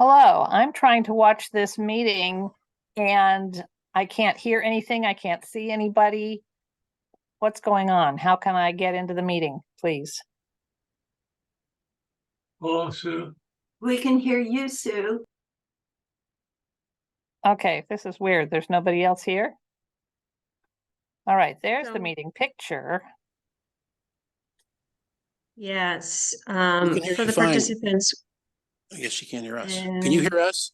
Hello, I'm trying to watch this meeting and I can't hear anything. I can't see anybody. What's going on? How can I get into the meeting, please? Hello, Sue. We can hear you, Sue. Okay, this is weird. There's nobody else here. All right, there's the No. meeting picture. Yes, can hear for you the fine. participants, I guess she can't hear us. Can you hear us?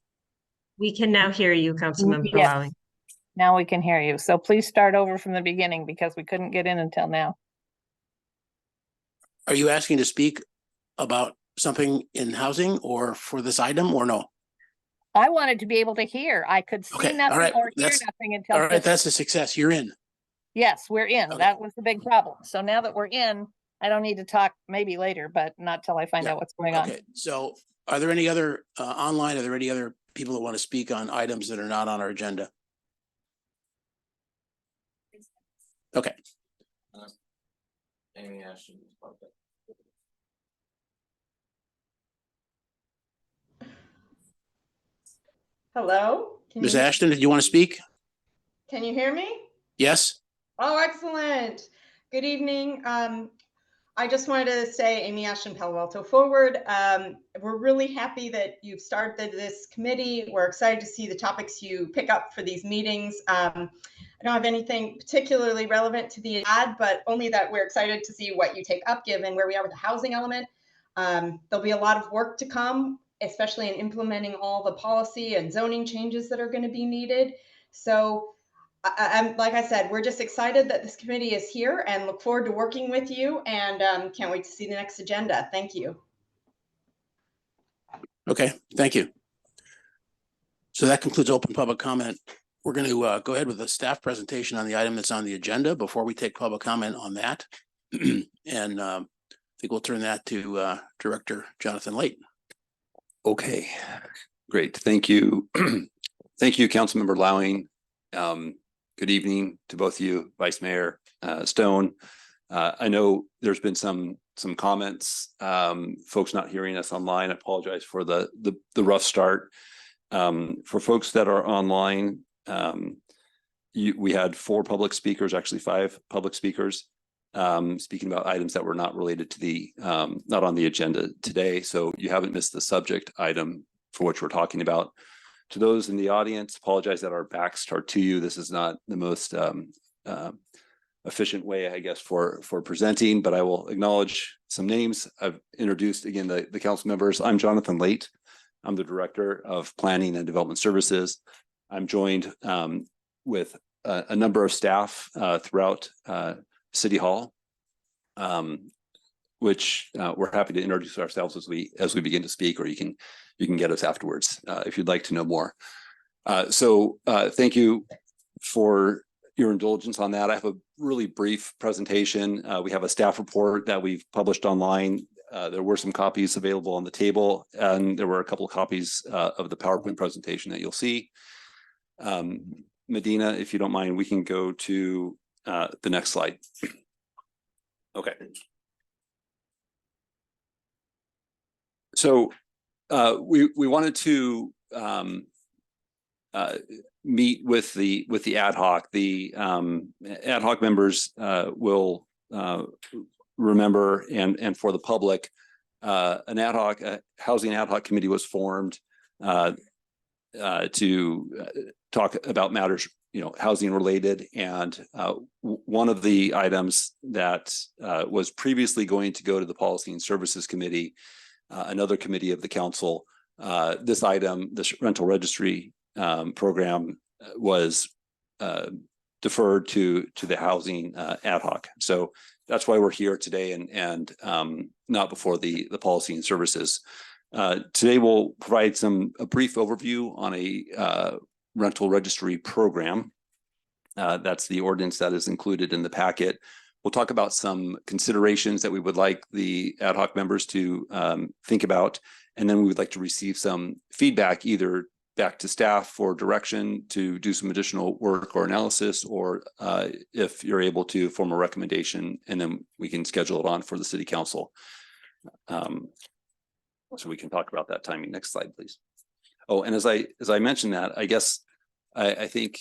we can now hear you, Councilmember Yes. Lowing. Now we can hear you. So please start over from the beginning because we couldn't get in until now. Are you asking to speak about something in housing or for this item or no? I wanted to be able to hear. I could see Okay, all nothing right, or hear that's- nothing until All right, just, that's a success. You're in. yes, we're in. Okay. That was the big problem. So now that we're in, I don't need to talk maybe later, but not till I find Yeah, out what's going on. Okay, so are there any other online? Are there any other people that want to speak on items that are not on our agenda? Okay. Amy Ashton. Hello? Ms. Ashton, did you want to speak? Can you hear me? Yes? Oh, excellent. Good evening. I just wanted to say Amy Ashton, Palo Alto Forward. We're really happy that you've started this committee. We're excited to see the topics you pick up for these meetings. I don't have anything particularly relevant to the ad, but only that we're excited to see what you take up given where we are with the housing element. There'll be a lot of work to come, especially in implementing all the policy and zoning changes that are going to be needed. So I'm like I said, we're just excited that this committee is here and look forward to working with you and can't wait to see the next agenda. Thank you. Okay, thank you. So that concludes open public comment. We're going to go ahead with a staff presentation on the item that's on the agenda before we take public comment on that. And I think we'll turn that to Director Jonathan Late. Okay, great. Thank you. Thank you, Councilmember Lowing. Good evening to both of you, Vice Mayor Stone. I know there's been some comments, folks not hearing us online. I apologize for the rough start. For folks that are online, we had 4 public speakers, actually 5 public speakers, speaking about items that were not related to the not on the agenda today. So you haven't missed the subject item for which we're talking about. To those in the audience, apologize that our backs are to you. This is not the most efficient way, I guess, for presenting, but I will acknowledge some names. I've introduced again the council members. I'm Jonathan Late. I'm the Director of Planning and Development Services. I'm joined with a number of staff throughout City Hall, which we're happy to introduce ourselves as we begin to speak, or you can get us afterwards if you'd like to know more. So thank you for your indulgence on that. I have a really brief presentation. We have a staff report that we've published online. There were some copies available on the table, and there were a couple of copies of the PowerPoint presentation that you'll see. Medina, if you don't mind, we can go to the next slide. Okay. So we wanted to meet with the ad hoc. The ad hoc members will remember, and for the public, an ad hoc housing ad hoc committee was formed to talk about matters, housing related. And one of the items that was previously going to go to the Policy and Services Committee, another committee of the council, this item, this rental registry program, was deferred to the housing ad hoc. So that's why we're here today, and not before the Policy and Services. Today we'll provide a brief overview on a rental registry program. That's the ordinance that is included in the packet. We'll talk about some considerations that we would like the ad hoc members to think about, and then we would like to receive some feedback, either back to staff for direction to do some additional work or analysis, or if you're able to form a recommendation, and then we can schedule it on for the city council. So we can talk about that timing. Next slide, please. Oh, and as I mentioned that, I guess I think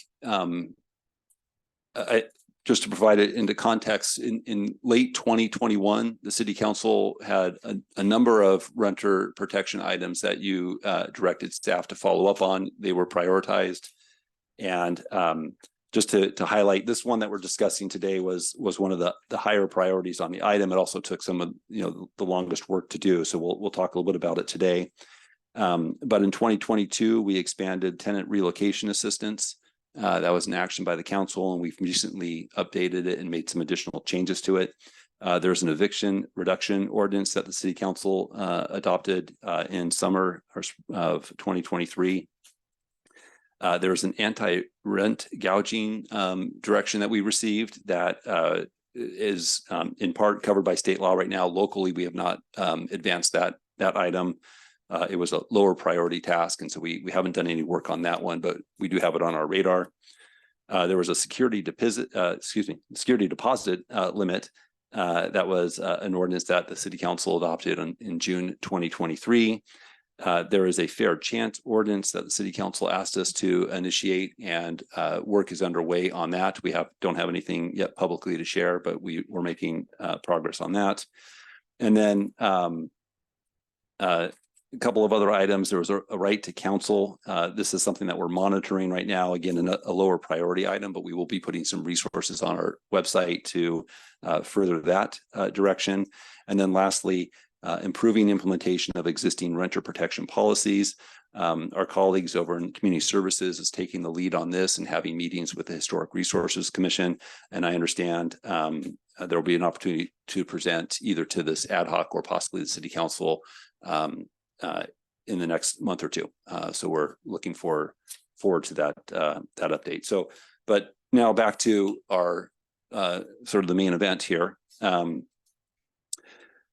just to provide it into context, in late 2021, the city council had a number of renter protection items that you directed staff to follow up on. They were prioritized. And just to highlight, this one that we're discussing today was one of the higher priorities on the item. It also took some of the longest work to do. So we'll talk a little bit about it today. But in 2022, we expanded tenant relocation assistance. That was an action by the council, and we've recently updated it and made some additional changes to it. There's an eviction reduction ordinance that the city council adopted in summer of 2023. There's an anti-rent gouging direction that we received that is in part covered by state law right now. Locally, we have not advanced that item. It was a lower priority task, and so we haven't done any work on that one, but we do have it on our radar. There was a security deposit limit that was an ordinance that the city council adopted in June 2023. There is a fair chance ordinance that the city council asked us to initiate, and work is underway on that. We don't have anything yet publicly to share, but we're making progress on that. And then a couple of other items. There was a right to counsel. This is something that we're monitoring right now. Again, a lower priority item, but we will be putting some resources on our website to further that direction. And then lastly, improving implementation of existing renter protection policies. Our colleagues over in Community Services is taking the lead on this and having meetings with the Historic Resources Commission. And I understand there will be an opportunity to present either to this ad hoc or possibly the City Council in the next month or two. So we're looking forward to that update. So, but now back to our sort of the main event here.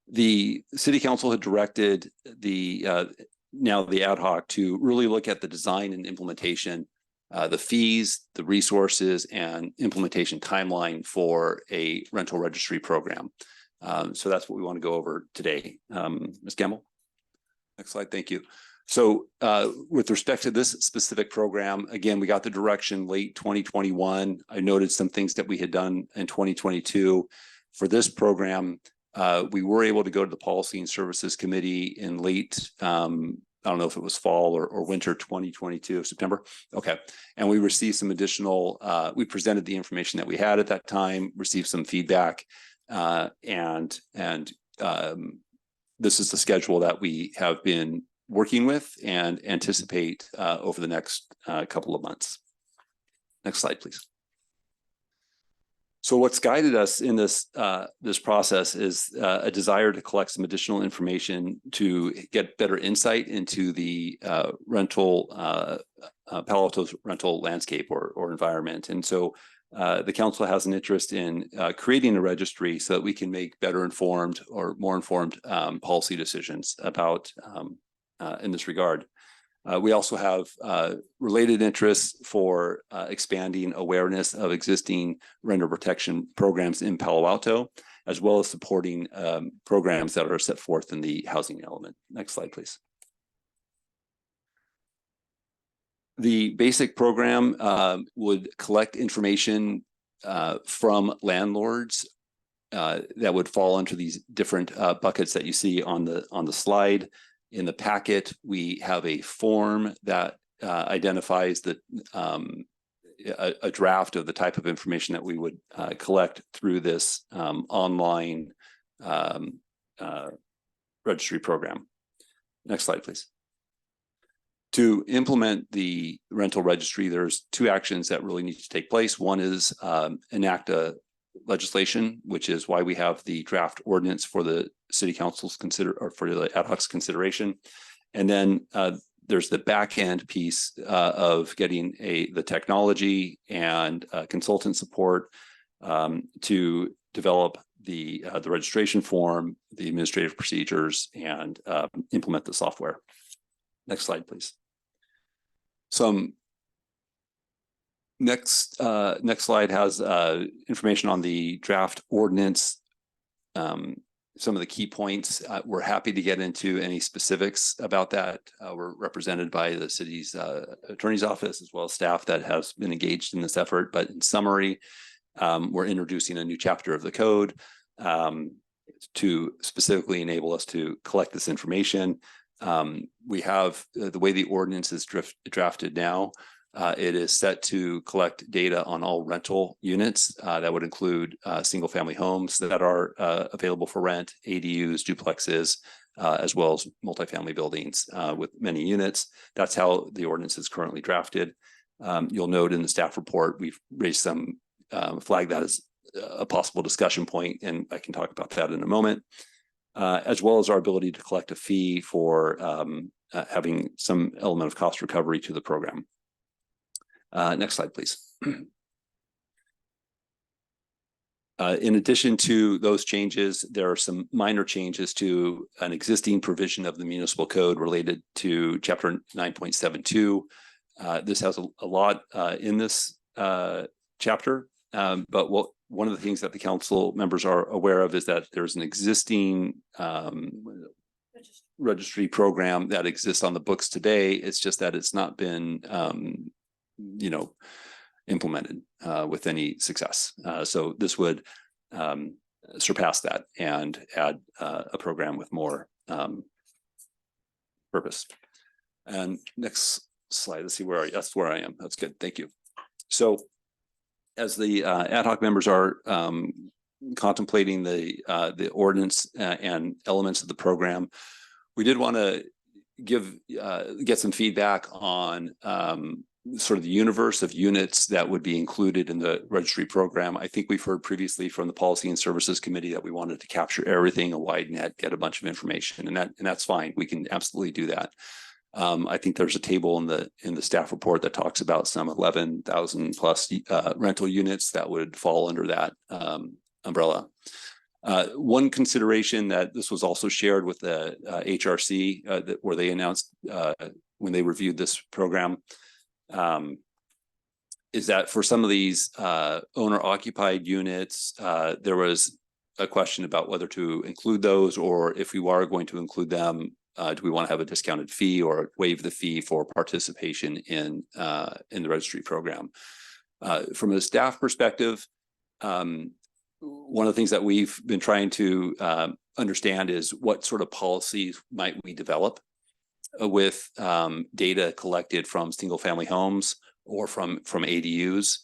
The City Council had directed the ad hoc to really look at the design and implementation, the fees, the resources, and implementation timeline for a rental registry program. So that's what we want to go over today. Ms. Gamble? Next slide, thank you. So with respect to this specific program, again, we got the direction late 2021. I noted some things that we had done in 2022. For this program, we were able to go to the Policy and Services Committee in late, I don't know if it was fall or winter 2022, September. Okay. And we received some additional, we presented the information that we had at that time, received some feedback, and this is the schedule that we have been working with and anticipate over the next couple of months. Next slide, please. So what's guided us in this process is a desire to collect some additional information to get better insight into the Palo Alto's rental landscape or environment. And so the council has an interest in creating a registry so that we can make better informed or more informed policy decisions about in this regard. We also have related interests for expanding awareness of existing renter protection programs in Palo Alto, as well as supporting programs that are set forth in the housing element. Next slide, please. The basic program would collect information from landlords that would fall into these different buckets that you see on the slide. In the packet, we have a form that identifies a draft of the type of information that we would collect through this online registry program. Next slide, please. To implement the rental registry, there's two actions that really need to take place. One is enact a legislation, which is why we have the draft ordinance for the city council's for the ad hoc's consideration. And then there's the back end piece of getting the technology and consultant support to develop the registration form, the administrative procedures, and implement the software. Next slide, please. Next slide has information on the draft ordinance some of the key points. We're happy to get into any specifics about that. We're represented by the city's attorney's office as well as staff that has been engaged in this effort. But in summary, we're introducing a new chapter of the code to specifically enable us to collect this information. We have the way the ordinance is drafted now. It is set to collect data on all rental units. That would include single family homes that are available for rent, ADUs, duplexes, as well as multifamily buildings with many units. That's how the ordinance is currently drafted. You'll note in the staff report, we've raised some flag that as a possible discussion point, and I can talk about that in a moment, as well as our ability to collect a fee for having some element of cost recovery to the program. Next slide, please. In addition to those changes, there are some minor changes to an existing provision of the municipal code related to Chapter 9.72. This has a lot in this chapter, but one of the things that the council members are aware of is that there's an existing registry program that exists on the books today. It's just that it's not been implemented with any success. So this would surpass that and add a program with more purpose. And next slide, let's see where are you? That's where I am. That's good. Thank you. So as the ad hoc members are contemplating the ordinance and elements of the program, we did want to get some feedback on sort of the universe of units that would be included in the registry program. I think we've heard previously from the Policy and Services Committee that we wanted to capture everything, a wide net, get a bunch of information, and that's fine. We can absolutely do that. I think there's a table in the staff report that talks about some 11,000 plus rental units that would fall under that umbrella. One consideration that this was also shared with the HRC where they announced when they reviewed this program is that for some of these owner-occupied units, there was a question about whether to include those, or if we are going to include them, do we want to have a discounted fee or waive the fee for participation in the registry program? From a staff perspective, one of the things that we've been trying to understand is what sort of policies might we develop with data collected from single family homes or from ADUs.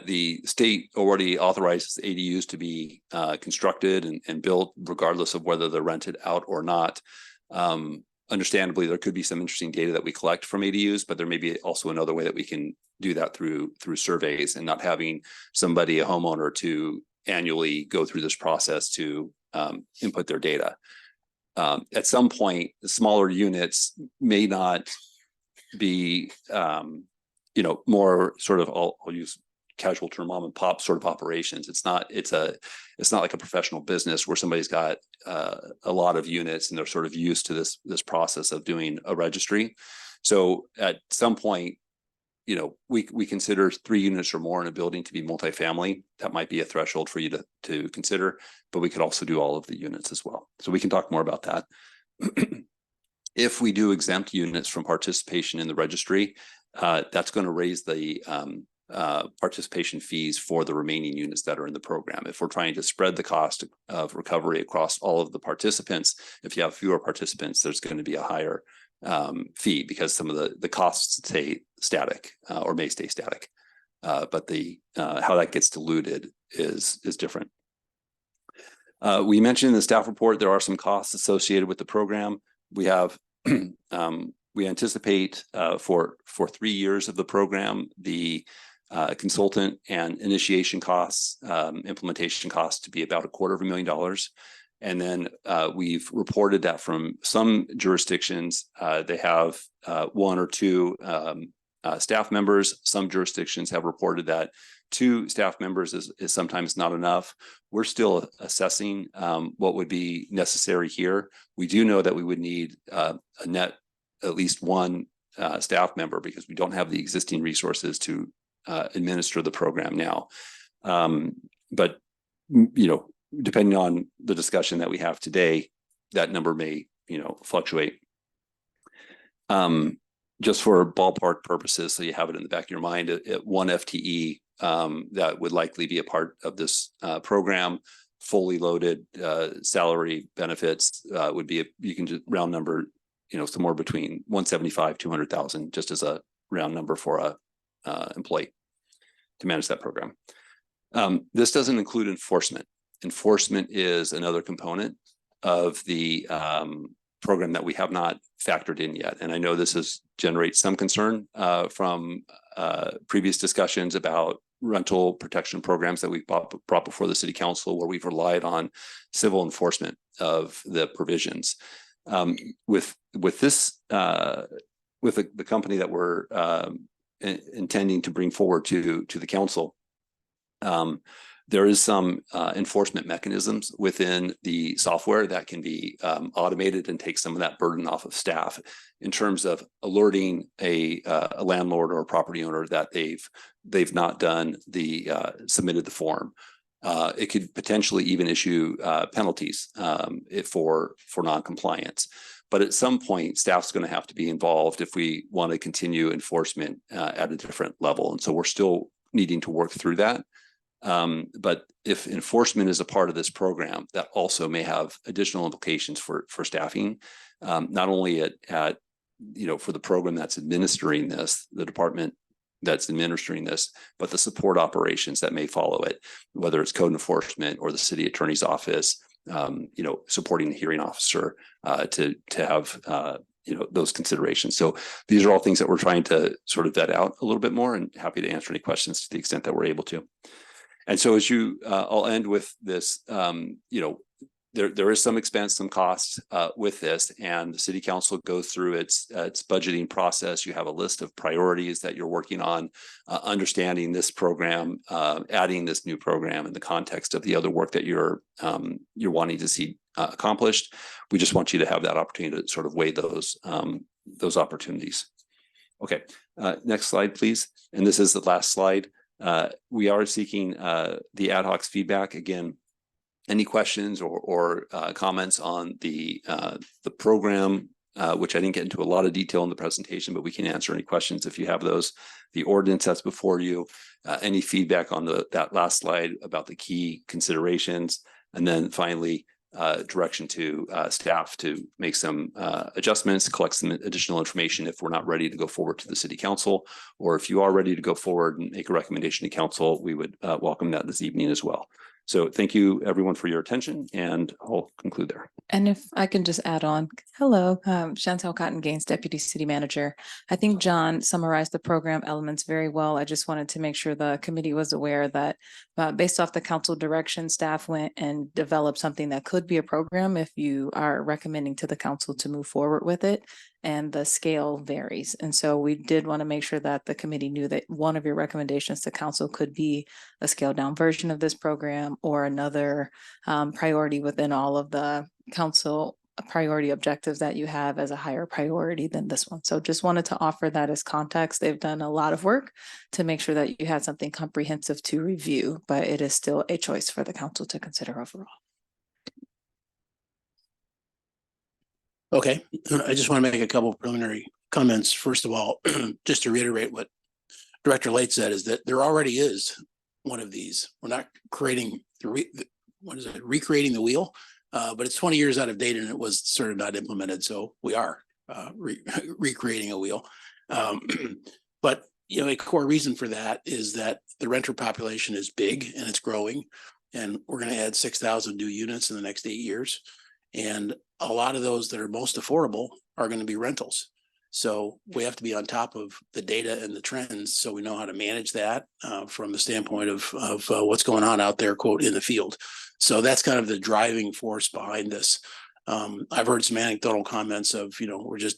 The state already authorizes ADUs to be constructed and built regardless of whether they're rented out or not. Understandably, there could be some interesting data that we collect from ADUs, but there may be also another way that we can do that through surveys and not having somebody, a homeowner, to annually go through this process to input their data. At some point, the smaller units may not be, more sort of, I'll use casual term, mom and pop sort of operations. It's not like a professional business where somebody's got a lot of units and they're sort of used to this process of doing a registry. So at some point, we consider 3 units or more in a building to be multifamily. That might be a threshold for you to consider, but we could also do all of the units as well. So we can talk more about that. If we do exempt units from participation in the registry, that's going to raise the participation fees for the remaining units that are in the program. If we're trying to spread the cost of recovery across all of the participants, if you have fewer participants, there's going to be a higher fee because some of the costs stay static or may stay static, but the how that gets diluted is different. We mentioned in the staff report there are some costs associated with the program. We have we anticipate for 3 years of the program the consultant and initiation costs, implementation costs to be about $250,000. And then we've reported that from some jurisdictions, they have 1 or 2 staff members. Some jurisdictions have reported that 2 staff members is sometimes not enough. We're still assessing what would be necessary here. We do know that we would need a net at least 1 staff member because we don't have the existing resources to administer the program now. But depending on the discussion that we have today, that number may, fluctuate. Just for ballpark purposes, so you have it in the back of your mind, at one FTE that would likely be a part of this program, fully loaded salary benefits would be, you can just round number, somewhere between 175, 200,000, just as a round number for a employee to manage that program. This doesn't include enforcement. Enforcement is another component of the program that we have not factored in yet. And I know this has generated some concern from previous discussions about rental protection programs that we brought before the city council, where we've relied on civil enforcement of the provisions. With this, with the company that we're intending to bring forward to the council, there is some enforcement mechanisms within the software that can be automated and take some of that burden off of staff in terms of alerting a landlord or a property owner that they've not done submitted the form. It could potentially even issue penalties for non-compliance. But at some point, staff's going to have to be involved if we want to continue enforcement at a different level. And so we're still needing to work through that. But if enforcement is a part of this program, that also may have additional implications for staffing, not only at for the program that's administering this, the department that's administering this, but the support operations that may follow it, whether it's code enforcement or the city attorney's office, supporting the hearing officer to have those considerations. So these are all things that we're trying to sort of vet out a little bit more, and happy to answer any questions to the extent that we're able to. And so as I'll end with this, there is some expense, some costs with this, and the city council goes through its budgeting process. You have a list of priorities that you're working on, understanding this program, adding this new program in the context of the other work that you're wanting to see accomplished. We just want you to have that opportunity to sort of weigh those opportunities. Okay, next slide, please. And this is the last slide. We are seeking the ad hoc's feedback. Again, any questions or comments on the program, which I didn't get into a lot of detail in the presentation, but we can answer any questions if you have those. The ordinance that's before you, any feedback on that last slide about the key considerations, and then finally direction to staff to make some adjustments, collect some additional information if we're not ready to go forward to the city council, or if you are ready to go forward and make a recommendation to council, we would welcome that this evening as well. So thank you everyone for your attention, and I'll conclude there. And if I can just add on, hello, Chantel Cotton Gaines, Deputy City Manager. I think John summarized the program elements very well. I just wanted to make sure the committee was aware that based off the council direction, staff went and developed something that could be a program if you are recommending to the council to move forward with it, and the scale varies. And so we did want to make sure that the committee knew that one of your recommendations to council could be a scaled down version of this program, or another priority within all of the council priority objectives that you have as a higher priority than this one. So just wanted to offer that as context. They've done a lot of work to make sure that you had something comprehensive to review, but it is still a choice for the council to consider overall. Okay, I just want to make a couple of preliminary comments. First of all, just to reiterate what Director Late said, is that there already is one of these. We're not creating recreating the wheel, but it's 20 years out of date and it was sort of not implemented. So we are recreating a wheel. But a core reason for that is that the renter population is big and it's growing, and we're going to add 6,000 new units in the next 8 years. And a lot of those that are most affordable are going to be rentals. So we have to be on top of the data and the trends, so we know how to manage that from the standpoint of what's going on out there, quote, in the field. So that's kind of the driving force behind this. I've heard some anecdotal comments of, we're just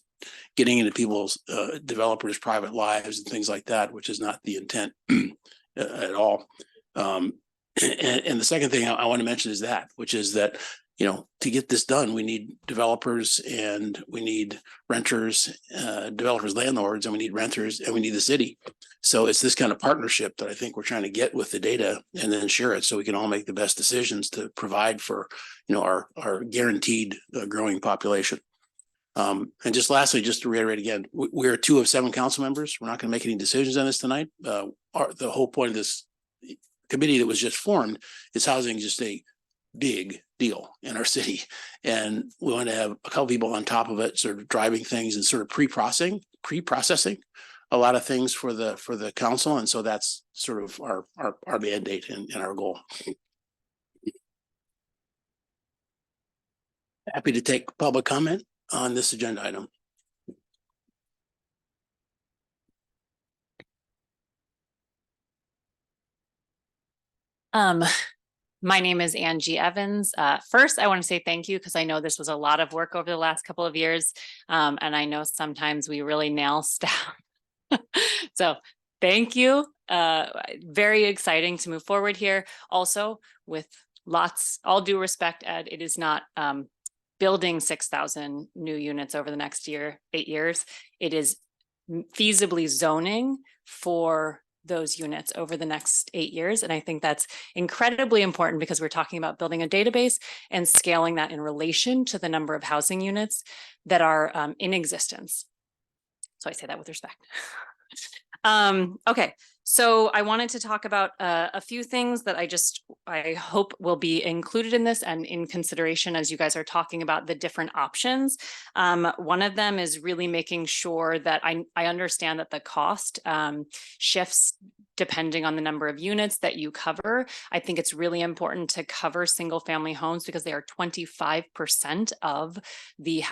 getting into people's developers' private lives and things like that, which is not the intent at all. And the second thing I want to mention is that, which is that, to get this done, we need developers and we need renters, developers, landlords, and we need renters, and we need the city So it's this kind of partnership that I think we're trying to get with the data and then share it so we can all make the best decisions to provide for, our guaranteed growing population. And just lastly, just to reiterate again, we're 2 of 7 council members. We're not going to make any decisions on this tonight. The whole point of this committee that was just formed is housing just a big deal in our city. And we want to have a couple people on top of it, sort of driving things and sort of pre-processing a lot of things for the council. And so that's sort of our mandate and our goal. Happy to take public comment on this agenda item. My name is Angie Evans. First, I want to say thank you because I know this was a lot of work over the last couple of years. And I know sometimes we really nail staff. So thank you. Very exciting to move forward here. Also, with all due respect, Ed, it is not building 6,000 new units over the next 8 years. It is feasibly zoning for those units over the next 8 years. And I think that's incredibly important because we're talking about building a database and scaling that in relation to the number of housing units that are in existence. So I say that with respect. Okay, so I wanted to talk about a few things that I hope will be included in this and in consideration as you guys are talking about the different options. One of them is really making sure that I understand that the cost shifts depending on the number of units that you cover. I think it's really important to cover single family homes because they are 25% of the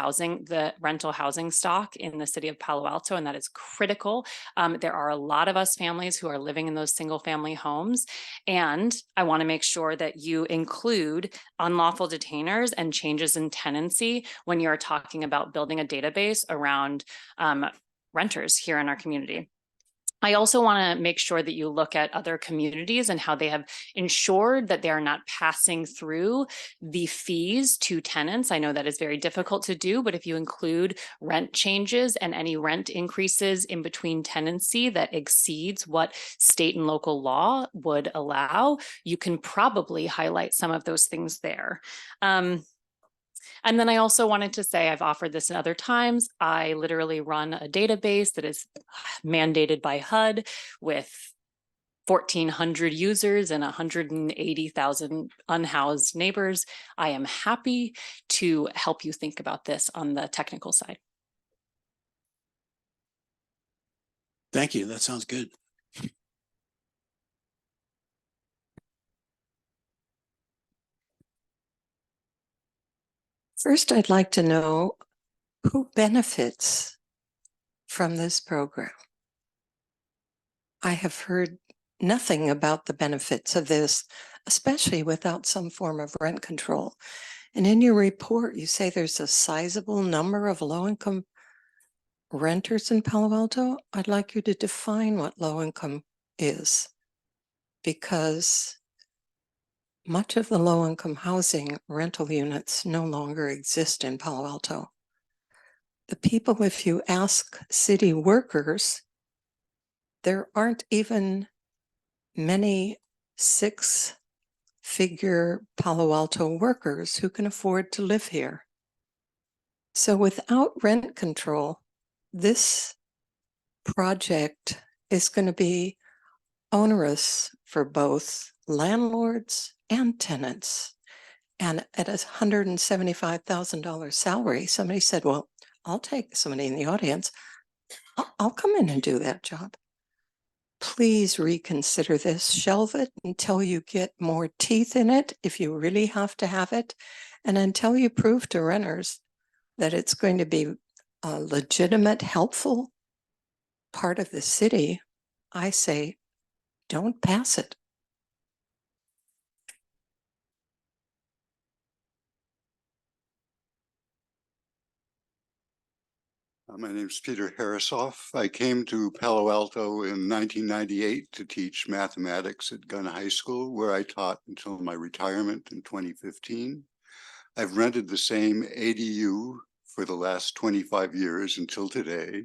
rental housing stock in the city of Palo Alto, and that is critical. There are a lot of us families who are living in those single family homes, and I want to make sure that you include unlawful detainers and changes in tenancy when you're talking about building a database around renters here in our community. I also want to make sure that you look at other communities and how they have ensured that they are not passing through the fees to tenants. I know that is very difficult to do, but if you include rent changes and any rent increases in between tenancy that exceeds what state and local law would allow, you can probably highlight some of those things there. And then I also wanted to say, I've offered this in other times, I literally run a database that is mandated by HUD with 1,400 users and 180,000 unhoused neighbors. I am happy to help you think about this on the technical side. Thank you. That sounds good. First, I'd like to know who benefits from this program. I have heard nothing about the benefits of this, especially without some form of rent control. And in your report, you say there's a sizable number of low-income renters in Palo Alto. I'd like you to define what low-income is, because much of the low-income housing rental units no longer exist in Palo Alto. The people, if you ask city workers, there aren't even many 6-figure Palo Alto workers who can afford to live here. So without rent control, this project is going to be onerous for both landlords and tenants. And at a $175,000 salary, somebody said, well, I'll take somebody in the audience. I'll come in and do that job. Please reconsider this, shelve it until you get more teeth in it, if you really have to have it, and until you prove to renters that it's going to be a legitimate, helpful part of the city. I say, don't pass it. My name is Peter Harasoff. I came to Palo Alto in 1998 to teach mathematics at Gunn High School, where I taught until my retirement in 2015. I've rented the same ADU for the last 25 years until today.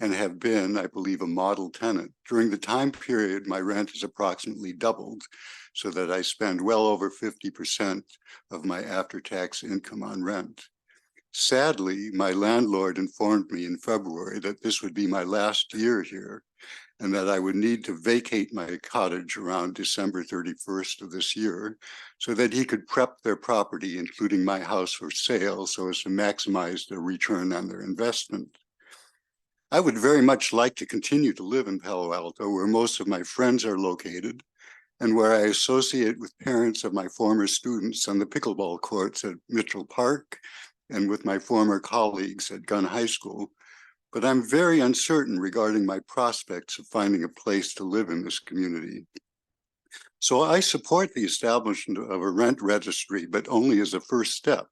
and have been, I believe, a model tenant. During the time period, my rent has approximately doubled, so that I spend well over 50% of my after-tax income on rent. Sadly, my landlord informed me in February that this would be my last year here and that I would need to vacate my cottage around December 31st of this year so that he could prep their property, including my house, for sale so as to maximize the return on their investment. I would very much like to continue to live in Palo Alto, where most of my friends are located and where I associate with parents of my former students on the pickleball courts at Mitchell Park and with my former colleagues at Gunn High School. But I'm very uncertain regarding my prospects of finding a place to live in this community. So I support the establishment of a rent registry, but only as a first step,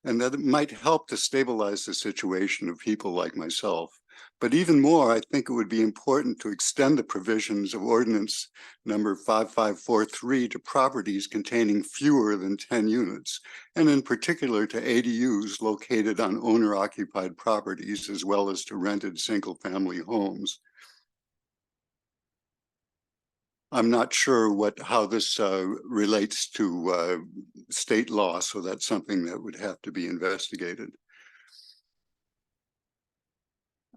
and that it might help to stabilize the situation of people like myself. But even more, I think it would be important to extend the provisions of ordinance number 5543 to properties containing fewer than 10 units, and in particular to ADUs located on owner-occupied properties, as well as to rented single-family homes. I'm not sure how this relates to state law, so that's something that would have to be investigated.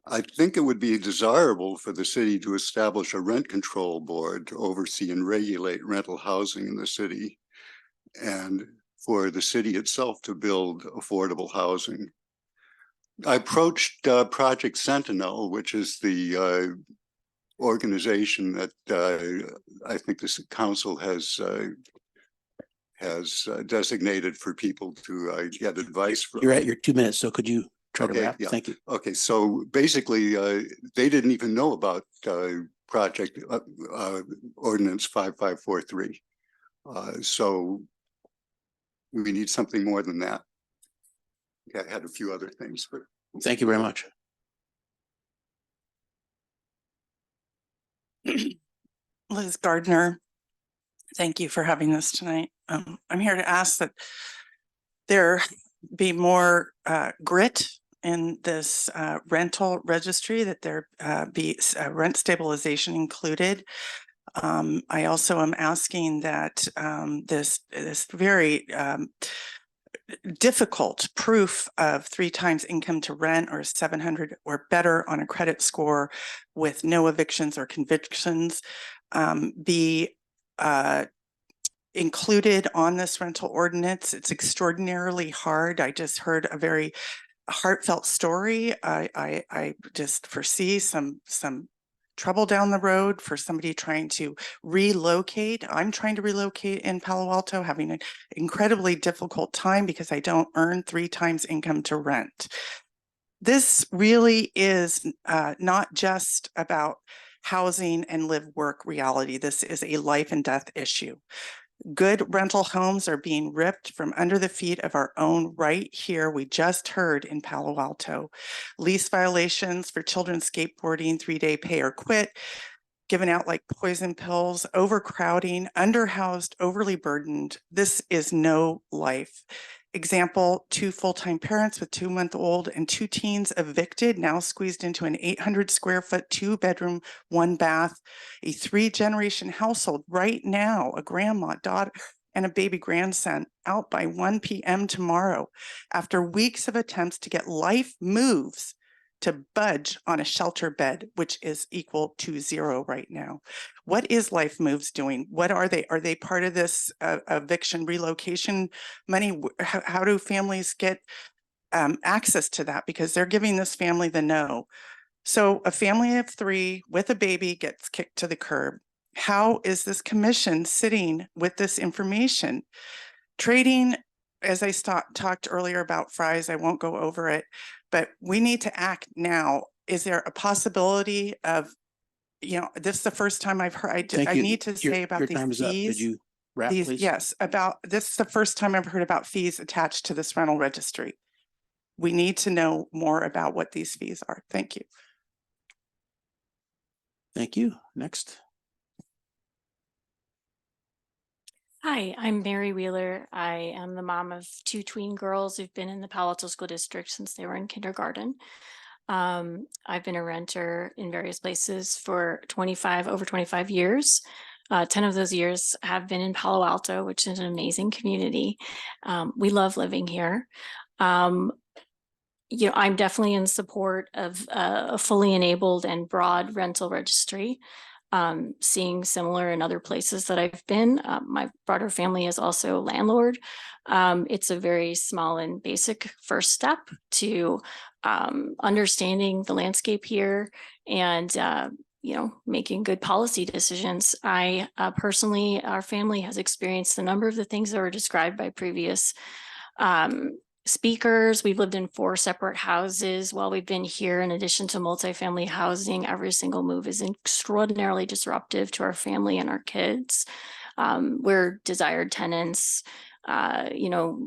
I think it would be desirable for the city to establish a rent control board to oversee and regulate rental housing in the city, and for the city itself to build affordable housing. I approached Project Sentinel, which is the organization that I think this council has designated for people to get advice from. You're at your 2 minutes, so could you try to wrap? Yeah. Thank you. Okay, so basically, they didn't even know about Project Ordinance 5543. So we need something more than that. Okay, I had a few other things, but Thank you very much. Liz Gardner, thank you for having this tonight. I'm here to ask that there be more grit in this rental registry, that there be rent stabilization included. I also am asking that this very difficult proof of 3 times income to rent or 700 or better on a credit score with no evictions or convictions be included on this rental ordinance. It's extraordinarily hard. I just heard a very heartfelt story. I just foresee some trouble down the road for somebody trying to relocate. I'm trying to relocate in Palo Alto, having an incredibly difficult time because I don't earn 3 times income to rent. This really is not just about housing and live work reality. This is a life and death issue. Good rental homes are being ripped from under the feet of our own right here. We just heard in Palo Alto. Lease violations for children skateboarding, 3-day pay or quit, given out like poison pills, overcrowding, underhoused, overly burdened. This is no life. Example, 2 full-time parents with 2-month-old and 2 teens evicted, now squeezed into an 800 square foot, 2-bedroom, 1 bath, a 3-generation household right now, a grandma, daughter, and a baby grandson out by 1 p.m. tomorrow after weeks of attempts to get Life Moves to budge on a shelter bed, which is equal to 0 right now. What is Life Moves doing? What are they? Are they part of this eviction relocation money? How do families get access to that? Because they're giving this family the no. So a family of 3 with a baby gets kicked to the curb. How is this commission sitting with this information? Trading, as I talked earlier about fries, I won't go over it, but we need to act now. Is there a possibility of, this is the first time I've heard, I need to say about your these time is up. Did fees. you wrap, please? Yes, this is the first time I've heard about fees attached to this rental registry. We need to know more about what these fees are. Thank you. Thank you. Next. Hi, I'm Mary Wheeler. I am the mom of 2 tween girls who've been in the Palo Alto School District since they were in kindergarten. I've been a renter in various places for over 25 years. 10 of those years have been in Palo Alto, which is an amazing community. We love living here. I'm definitely in support of a fully enabled and broad rental registry. Seeing similar in other places that I've been. My broader family is also a landlord. It's a very small and basic first step to understanding the landscape here and making good policy decisions. I personally, our family has experienced a number of the things that were described by previous speakers. We've lived in 4 separate houses while we've been here, in addition to multifamily housing. Every single move is extraordinarily disruptive to our family and our kids. We're desired tenants, by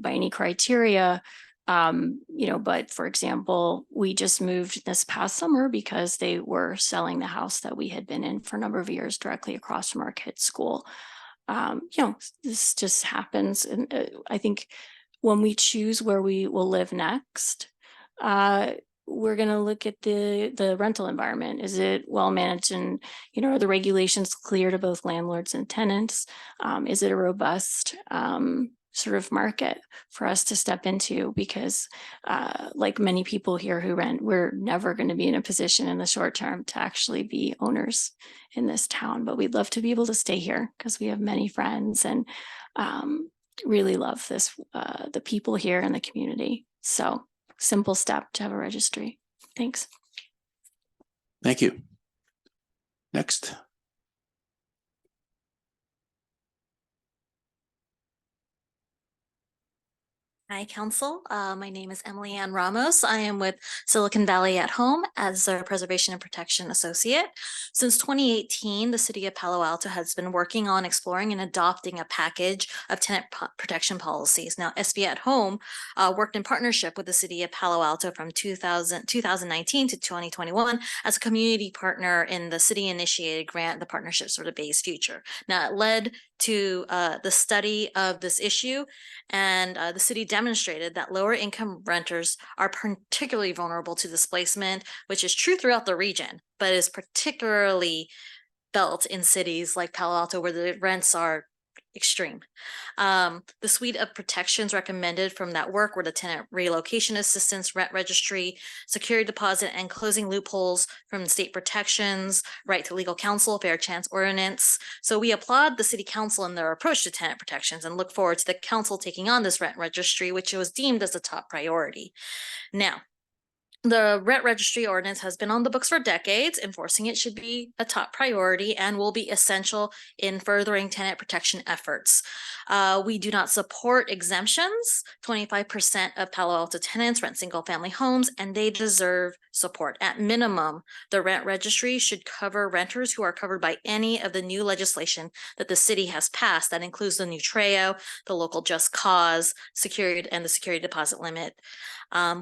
any criteria. But for example, we just moved this past summer because they were selling the house that we had been in for a number of years directly across from our kids' school. This just happens. And I think when we choose where we will live next, we're going to look at the rental environment. Is it well managed, and are the regulations clear to both landlords and tenants? Is it a robust sort of market for us to step into? Because like many people here who rent, we're never going to be in a position in the short term to actually be owners in this town, but we'd love to be able to stay here because we have many friends and really love this, the people here in the community. So simple step to have a registry. Thanks. Thank you. Next. Hi, Council. My name is Emily Ann Ramos. I am with Silicon Valley at Home as a Preservation and Protection Associate. Since 2018, the City of Palo Alto has been working on exploring and adopting a package of tenant protection policies. Now, SB at Home worked in partnership with the City of Palo Alto from 2019 to 2021 as a community partner in the city-initiated grant, the Partnerships for the Bay's Future. Now, it led to the study of this issue, and the city demonstrated that lower income renters are particularly vulnerable to displacement, which is true throughout the region, but is particularly felt in cities like Palo Alto where the rents are extreme. The suite of protections recommended from that work were the tenant relocation assistance, rent registry, security deposit, and closing loopholes from state protections, right to legal counsel, fair chance ordinance. So we applaud the city council in their approach to tenant protections and look forward to the council taking on this rent registry, which was deemed as a top priority. Now, the rent registry ordinance has been on the books for decades. Enforcing it should be a top priority and will be essential in furthering tenant protection efforts. We do not support exemptions. 25% of Palo Alto tenants rent single-family homes, and they deserve support. At minimum, the rent registry should cover renters who are covered by any of the new legislation that the city has passed. That includes the new TREO, the local just cause, security, and the security deposit limit.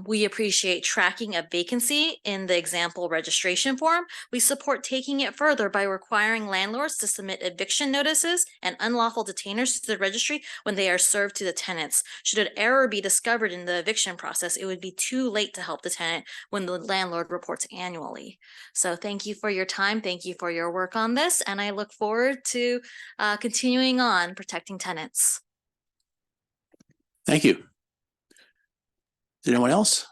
We appreciate tracking a vacancy in the example registration form. We support taking it further by requiring landlords to submit eviction notices and unlawful detainers to the registry when they are served to the tenants. Should an error be discovered in the eviction process, it would be too late to help the tenant when the landlord reports annually. So thank you for your time. Thank you for your work on this. And I look forward to continuing on protecting tenants. Thank you. Anyone else?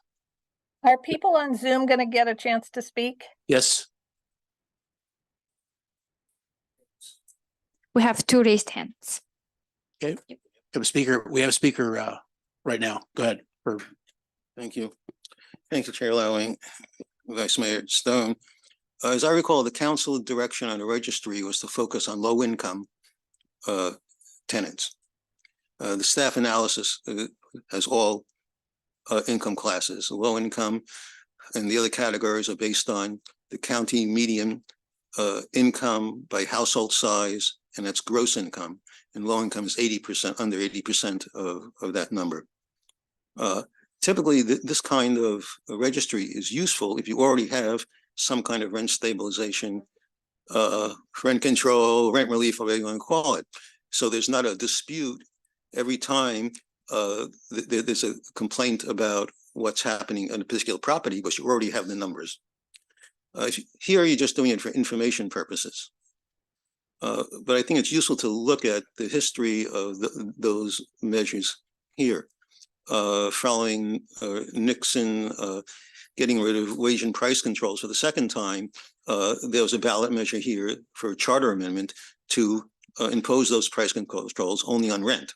Are people on Zoom going to get a chance to speak? Yes. We have 2 raised hands. Okay. We have a speaker right now. Go ahead. Thank you. Thank you, Chair Lowing, Vice Mayor Stone. As I recall, the council direction on the registry was to focus on low income tenants. The staff analysis has all income classes. Low income and the other categories are based on the county median income by household size, and that's gross income. And low income is 80%, under 80% of that number. Typically, this kind of registry is useful if you already have some kind of rent stabilization, rent control, rent relief, whatever you want to call it. So there's not a dispute every time there's a complaint about what's happening on a particular property, but you already have the numbers. Here, you're just doing it for information purposes. But I think it's useful to look at the history of those measures here. Following Nixon getting rid of wage and price controls for the second time, there was a ballot measure here for a charter amendment to impose those price controls only on rent.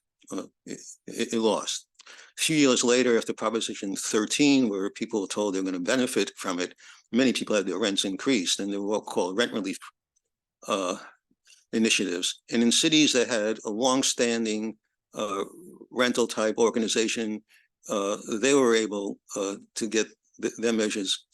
It lost. A few years later, after Proposition 13, where people were told they're going to benefit from it, many people had their rents increased, and they were what called rent relief initiatives. And in cities that had a long-standing rental type organization, they were able to get their measures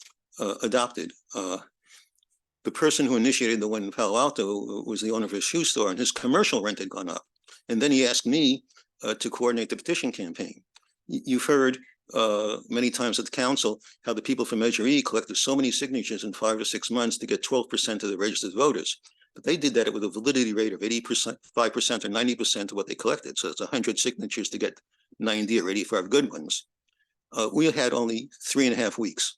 adopted. The person who initiated the one in Palo Alto was the owner of a shoe store, and his commercial rent had gone up. And then he asked me to coordinate the petition campaign. You've heard many times at the council how the people from Measure E collected so many signatures in 5 or 6 months to get 12% of the registered voters. But they did that with a validity rate of 80%, 5% or 90% of what they collected. So it's 100 signatures to get 90 or 85 good ones. We had only 3.5 weeks.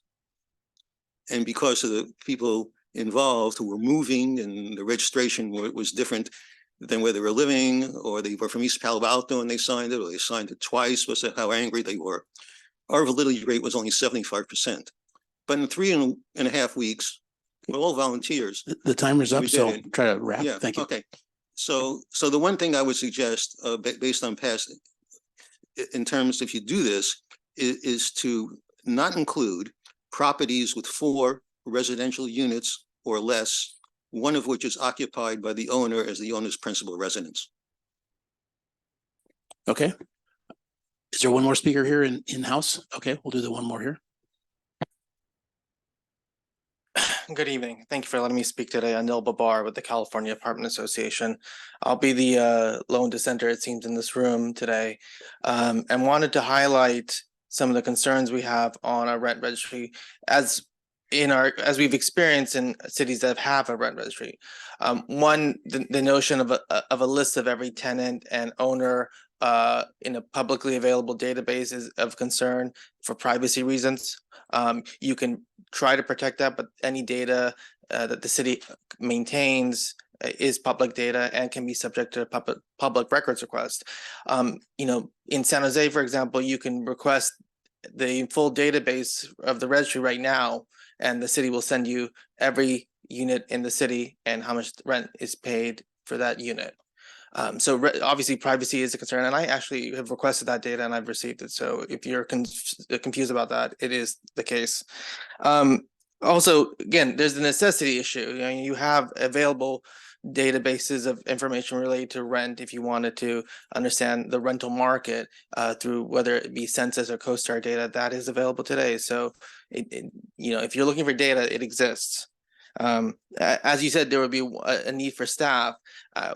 And because of the people involved who were moving and the registration was different than where they were living, or they were from East Palo Alto and they signed it, or they signed it twice, was how angry they were. Our validity rate was only 75%. But in 3.5 weeks, we're all volunteers. The timer's up, so try to wrap. Yeah, Thank you. okay. So the one thing I would suggest, based on past, in terms if you do this, is to not include properties with 4 residential units or less, one of which is occupied by the owner as the owner's principal residence. Okay. Is there one more speaker here in-house? Okay, we'll do the one more here. Good evening. Thank you for letting me speak today. Anil Babar with the California Apartment Association. I'll be the lone dissenter, it seems, in this room today, and wanted to highlight some of the concerns we have on our rent registry as we've experienced in cities that have a rent registry. One, the notion of a list of every tenant and owner in a publicly available database is of concern for privacy reasons. You can try to protect that, but any data that the city maintains is public data and can be subject to public records request. In San Jose, for example, you can request the full database of the registry right now, and the city will send you every unit in the city and how much rent is paid for that unit. So obviously privacy is a concern, and I actually have requested that data and I've received it. So if you're confused about that, it is the case. Also, again, there's the necessity issue. You have available databases of information related to rent if you wanted to understand the rental market through whether it be census or CoStar data that is available today. So, if you're looking for data, it exists. As you said, there would be a need for staff.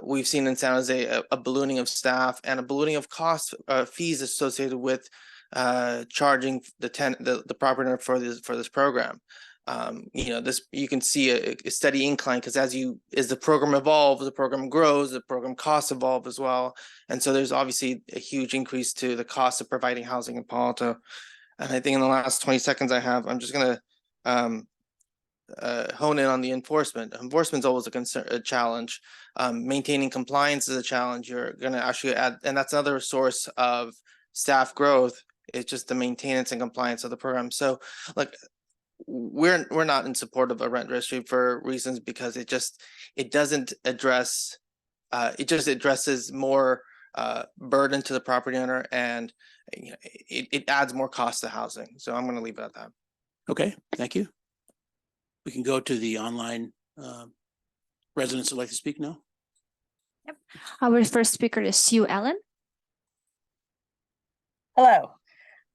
We've seen in San Jose a ballooning of staff and a ballooning of cost fees associated with charging the property owner for this program. You can see a steady incline because as the program evolves, the program grows, the program costs evolve as well. And so there's obviously a huge increase to the cost of providing housing in Palo Alto. And I think in the last 20 seconds I have, I'm just going to hone in on the enforcement. Enforcement is always a challenge. Maintaining compliance is a challenge. You're going to actually add, and that's another source of staff growth. It's just the maintenance and compliance of the program. So, we're not in support of a rent registry for reasons because it doesn't address. It just addresses more burden to the property owner, and it adds more cost to housing. So I'm going to leave it at that. Okay, thank you. We can go to the online residents who'd like to speak now. Yep. Our first speaker is Sue Allen. Hello.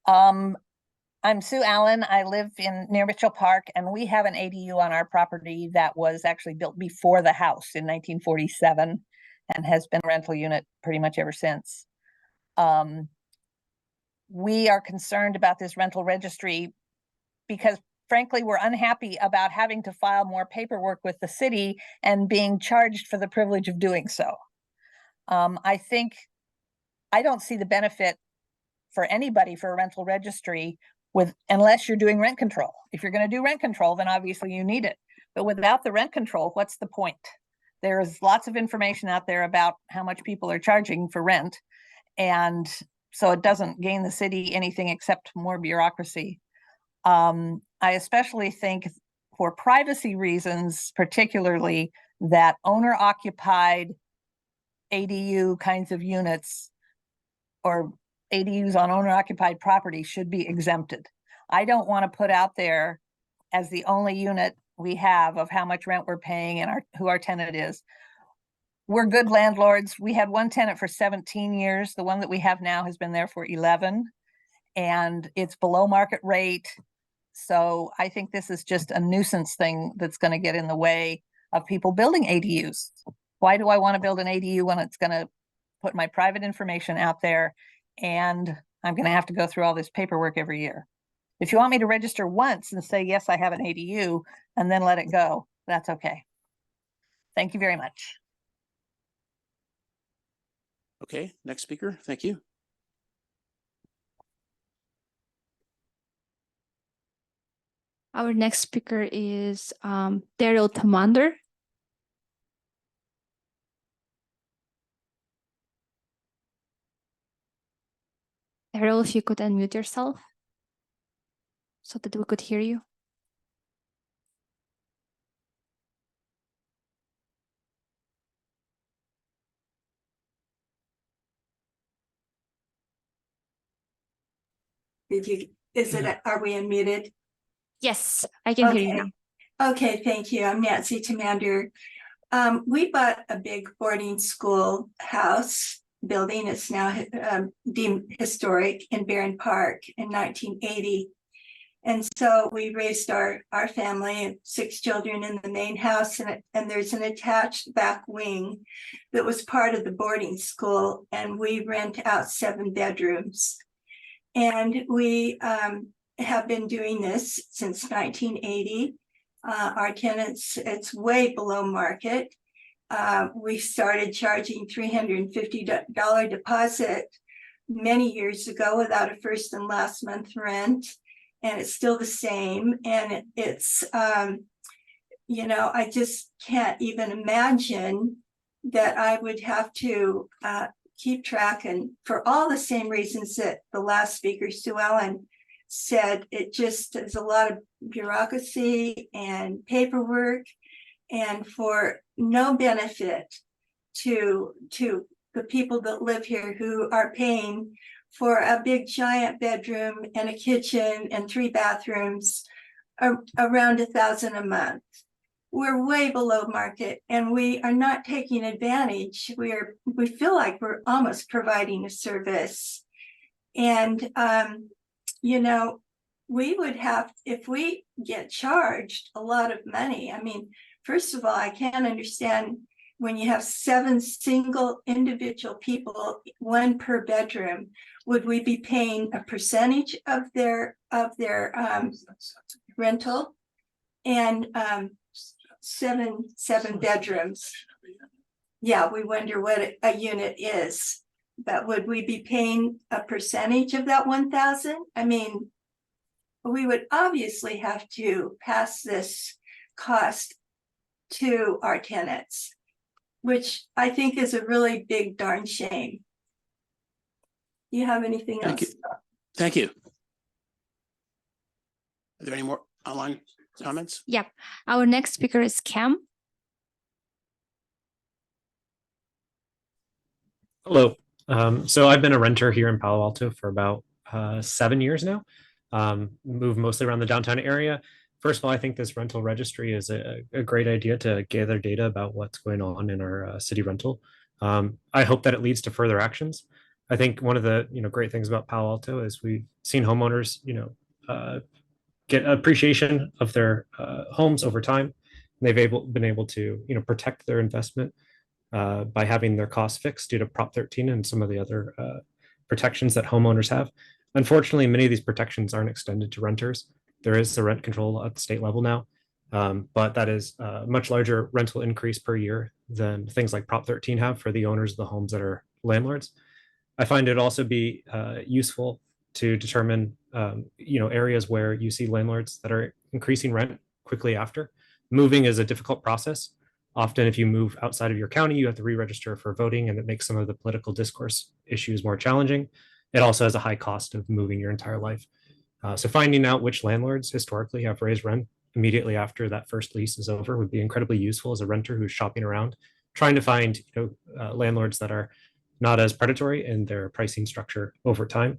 I'm Sue Allen. I live near Mitchell Park, and we have an ADU on our property that was actually built before the house in 1947 and has been a rental unit pretty much ever since. We are concerned about this rental registry because frankly, we're unhappy about having to file more paperwork with the city and being charged for the privilege of doing so. I don't see the benefit for anybody for a rental registry unless you're doing rent control. If you're going to do rent control, then obviously you need it. But without the rent control, what's the point? There's lots of information out there about how much people are charging for rent. And so it doesn't gain the city anything except more bureaucracy. I especially think for privacy reasons, particularly, that owner-occupied ADU kinds of units or ADUs on owner-occupied property should be exempted. I don't want to put out there as the only unit we have of how much rent we're paying and who our tenant is. We're good landlords. We had one tenant for 17 years. The one that we have now has been there for 11, and it's below market rate. So I think this is just a nuisance thing that's going to get in the way of people building ADUs. Why do I want to build an ADU when it's going to put my private information out there and I'm going to have to go through all this paperwork every year? If you want me to register once and say, yes, I have an ADU, and then let it go, that's okay. Thank you very much. Okay, next speaker. Thank you. Our next speaker is Daryl Tamander. Daryl, if you could unmute yourself so that we could hear you. Are we unmuted? Yes, I can hear you now. Okay, thank you. I'm Nancy Tamander. We bought a big boarding school house building. It's now deemed historic in Barron Park in 1980. And so we raised our family, 6 children in the main house, and there's an attached back wing that was part of the boarding school, and we rent out 7 bedrooms. And we have been doing this since 1980. Our tenants, it's way below market. We started charging $350 deposit many years ago without a first and last month rent. And it's still the same. And it's, you know, I just can't even imagine that I would have to keep track, and for all the same reasons that the last speaker, Sue Ellen, said. It just is a lot of bureaucracy and paperwork, and for no benefit to the people that live here who are paying for a big giant bedroom and a kitchen and 3 bathrooms around $1,000 a month. We're way below market, and we are not taking advantage. We feel like we're almost providing a service. And you know, we would have, if we get charged a lot of money. I mean, first of all, I can't understand when you have 7 single individual people, 1 per bedroom, would we be paying a percentage of their rental? And 7 bedrooms. Yeah, we wonder what a unit is, but would we be paying a percentage of that 1,000? I mean, we would obviously have to pass this cost to our tenants, which I think is a really big darn shame. Do you have anything else? Thank you. Are there any more online comments? Yep. Our next speaker is Cam. Hello. So I've been a renter here in Palo Alto for about 7 years now. Moved mostly around the downtown area. First of all, I think this rental registry is a great idea to gather data about what's going on in our city rental. I hope that it leads to further actions. I think one of the great things about Palo Alto is we've seen homeowners get appreciation of their homes over time. They've been able to protect their investment by having their costs fixed due to Prop 13 and some of the other protections that homeowners have. Unfortunately, many of these protections aren't extended to renters. There is a rent control at the state level now, but that is a much larger rental increase per year than things like Prop 13 have for the owners of the homes that are landlords. I find it also be useful to determine areas where you see landlords that are increasing rent quickly after. Moving is a difficult process. Often if you move outside of your county, you have to re-register for voting, and it makes some of the political discourse issues more challenging. It also has a high cost of moving your entire life. So finding out which landlords historically have raised rent immediately after that first lease is over would be incredibly useful as a renter who's shopping around, trying to find landlords that are not as predatory in their pricing structure over time.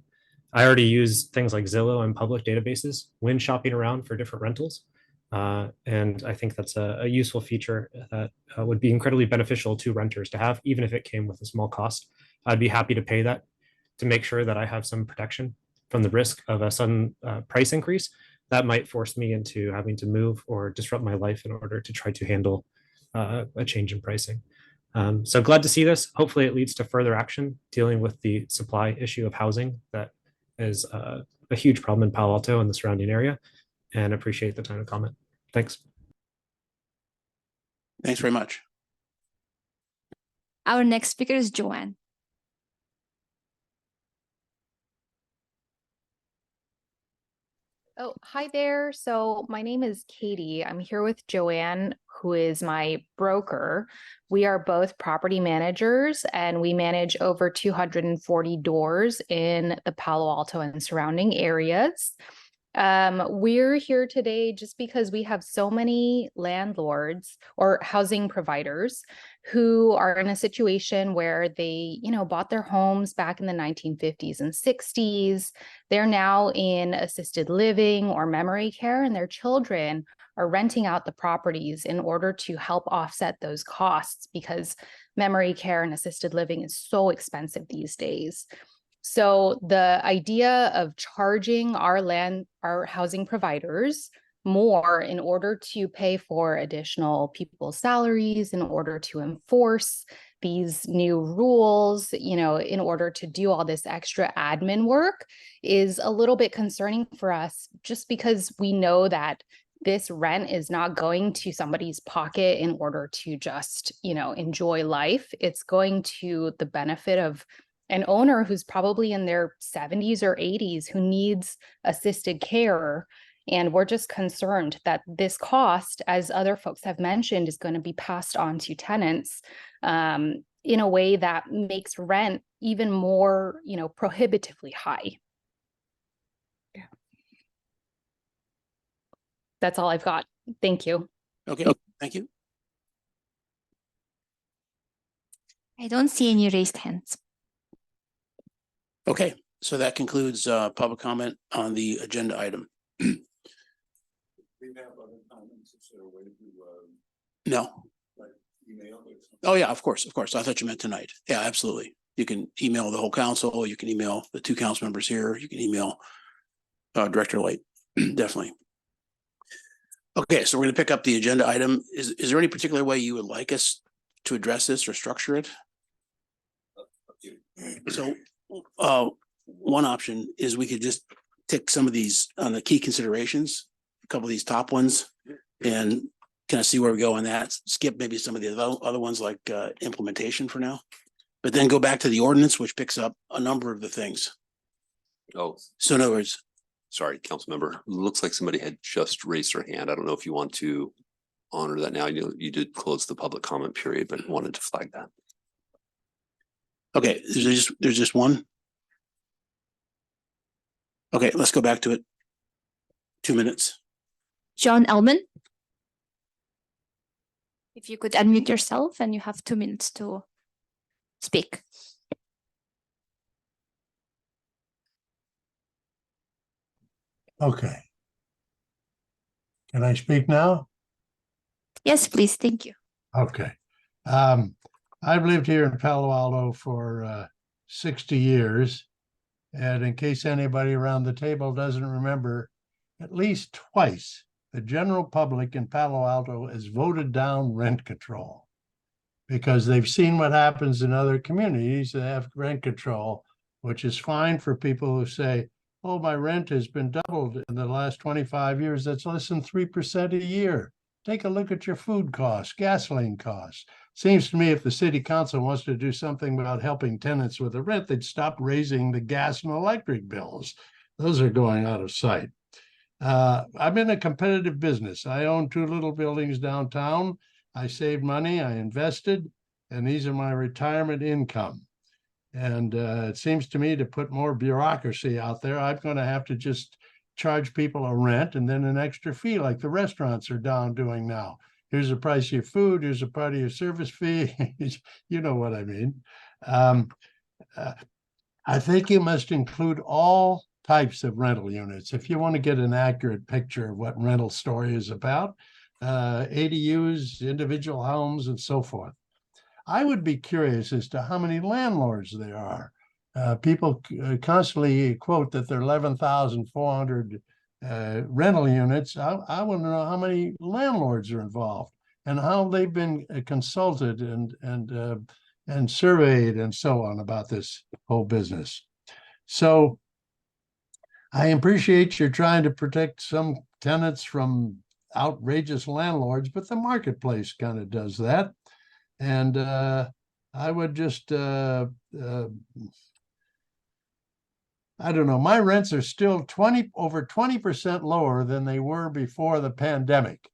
I already use things like Zillow and public databases when shopping around for different rentals. And I think that's a useful feature that would be incredibly beneficial to renters to have, even if it came with a small cost. I'd be happy to pay that to make sure that I have some protection from the risk of a sudden price increase that might force me into having to move or disrupt my life in order to try to handle a change in pricing. So glad to see this. Hopefully it leads to further action dealing with the supply issue of housing that is a huge problem in Palo Alto and the surrounding area, and appreciate the time to comment. Thanks. Thanks very much. Our next speaker is Joanne. Oh, hi there. So my name is Katie. I'm here with Joanne, who is my broker. We are both property managers, and we manage over 240 doors in the Palo Alto and surrounding areas. We're here today just because we have so many landlords or housing providers who are in a situation where they, bought their homes back in the 1950s and 60s. They're now in assisted living or memory care, and their children are renting out the properties in order to help offset those costs because memory care and assisted living is so expensive these days. So the idea of charging our housing providers more in order to pay for additional people's salaries, in order to enforce these new rules, in order to do all this extra admin work is a little bit concerning for us, just because we know that this rent is not going to somebody's pocket in order to just, enjoy life. It's going to the benefit of an owner who's probably in their 70s or 80s who needs assisted care. And we're just concerned that this cost, as other folks have mentioned, is going to be passed on to tenants in a way that makes rent even more, prohibitively high. Yeah. That's all I've got. Thank you. Okay, thank you. I don't see any raised hands. Okay, so that concludes public comment on the agenda item. No. Oh, yeah, of course. I thought you meant tonight. Yeah, absolutely. You can email the whole council. You can email the two council members here. You can email Director Light. Definitely. Okay, so we're going to pick up the agenda item. Is there any particular way you would like us to address this or structure it? So one option is we could just take some of these on the key considerations, a couple of these top ones, and kind of see where we go on that. Skip maybe some of the other ones like implementation for now, but then go back to the ordinance, which picks up a number of the things. Oh, So in other words, sorry, council member. Looks like somebody had just raised their hand. I don't know if you want to honor that now. You did close the public comment period, but wanted to flag that. okay, there's just one. Okay, let's go back to it. 2 minutes. John Elman. If you could unmute yourself, and you have 2 minutes to speak. Okay. Can I speak now? Yes, please. Thank you. Okay. I've lived here in Palo Alto for 60 years. And in case anybody around the table doesn't remember, at least twice, the general public in Palo Alto has voted down rent control because they've seen what happens in other communities that have rent control, which is fine for people who say, oh, my rent has been doubled in the last 25 years. That's less than 3% a year. Take a look at your food costs, gasoline costs. Seems to me if the city council wants to do something about helping tenants with the rent, they'd stop raising the gas and electric bills. those are going out of sight. I'm in a competitive business. I own 2 little buildings downtown. I saved money, I invested, and these are my retirement income. And it seems to me to put more bureaucracy out there, I'm going to have to just charge people a rent and then an extra fee like the restaurants are doing now. Here's the price of your food, here's a part of your service fee. You know what I mean. I think you must include all types of rental units if you want to get an accurate picture of what rental story is about. ADUs, individual homes, and so forth. I would be curious as to how many landlords there are. People constantly quote that there are 11,400 rental units. I want to know how many landlords are involved and how they've been consulted and surveyed and so on about this whole business. So I appreciate you're trying to protect some tenants from outrageous landlords, but the marketplace kind of does that. And I would just, I don't know, my rents are still over 20% lower than they were before the pandemic.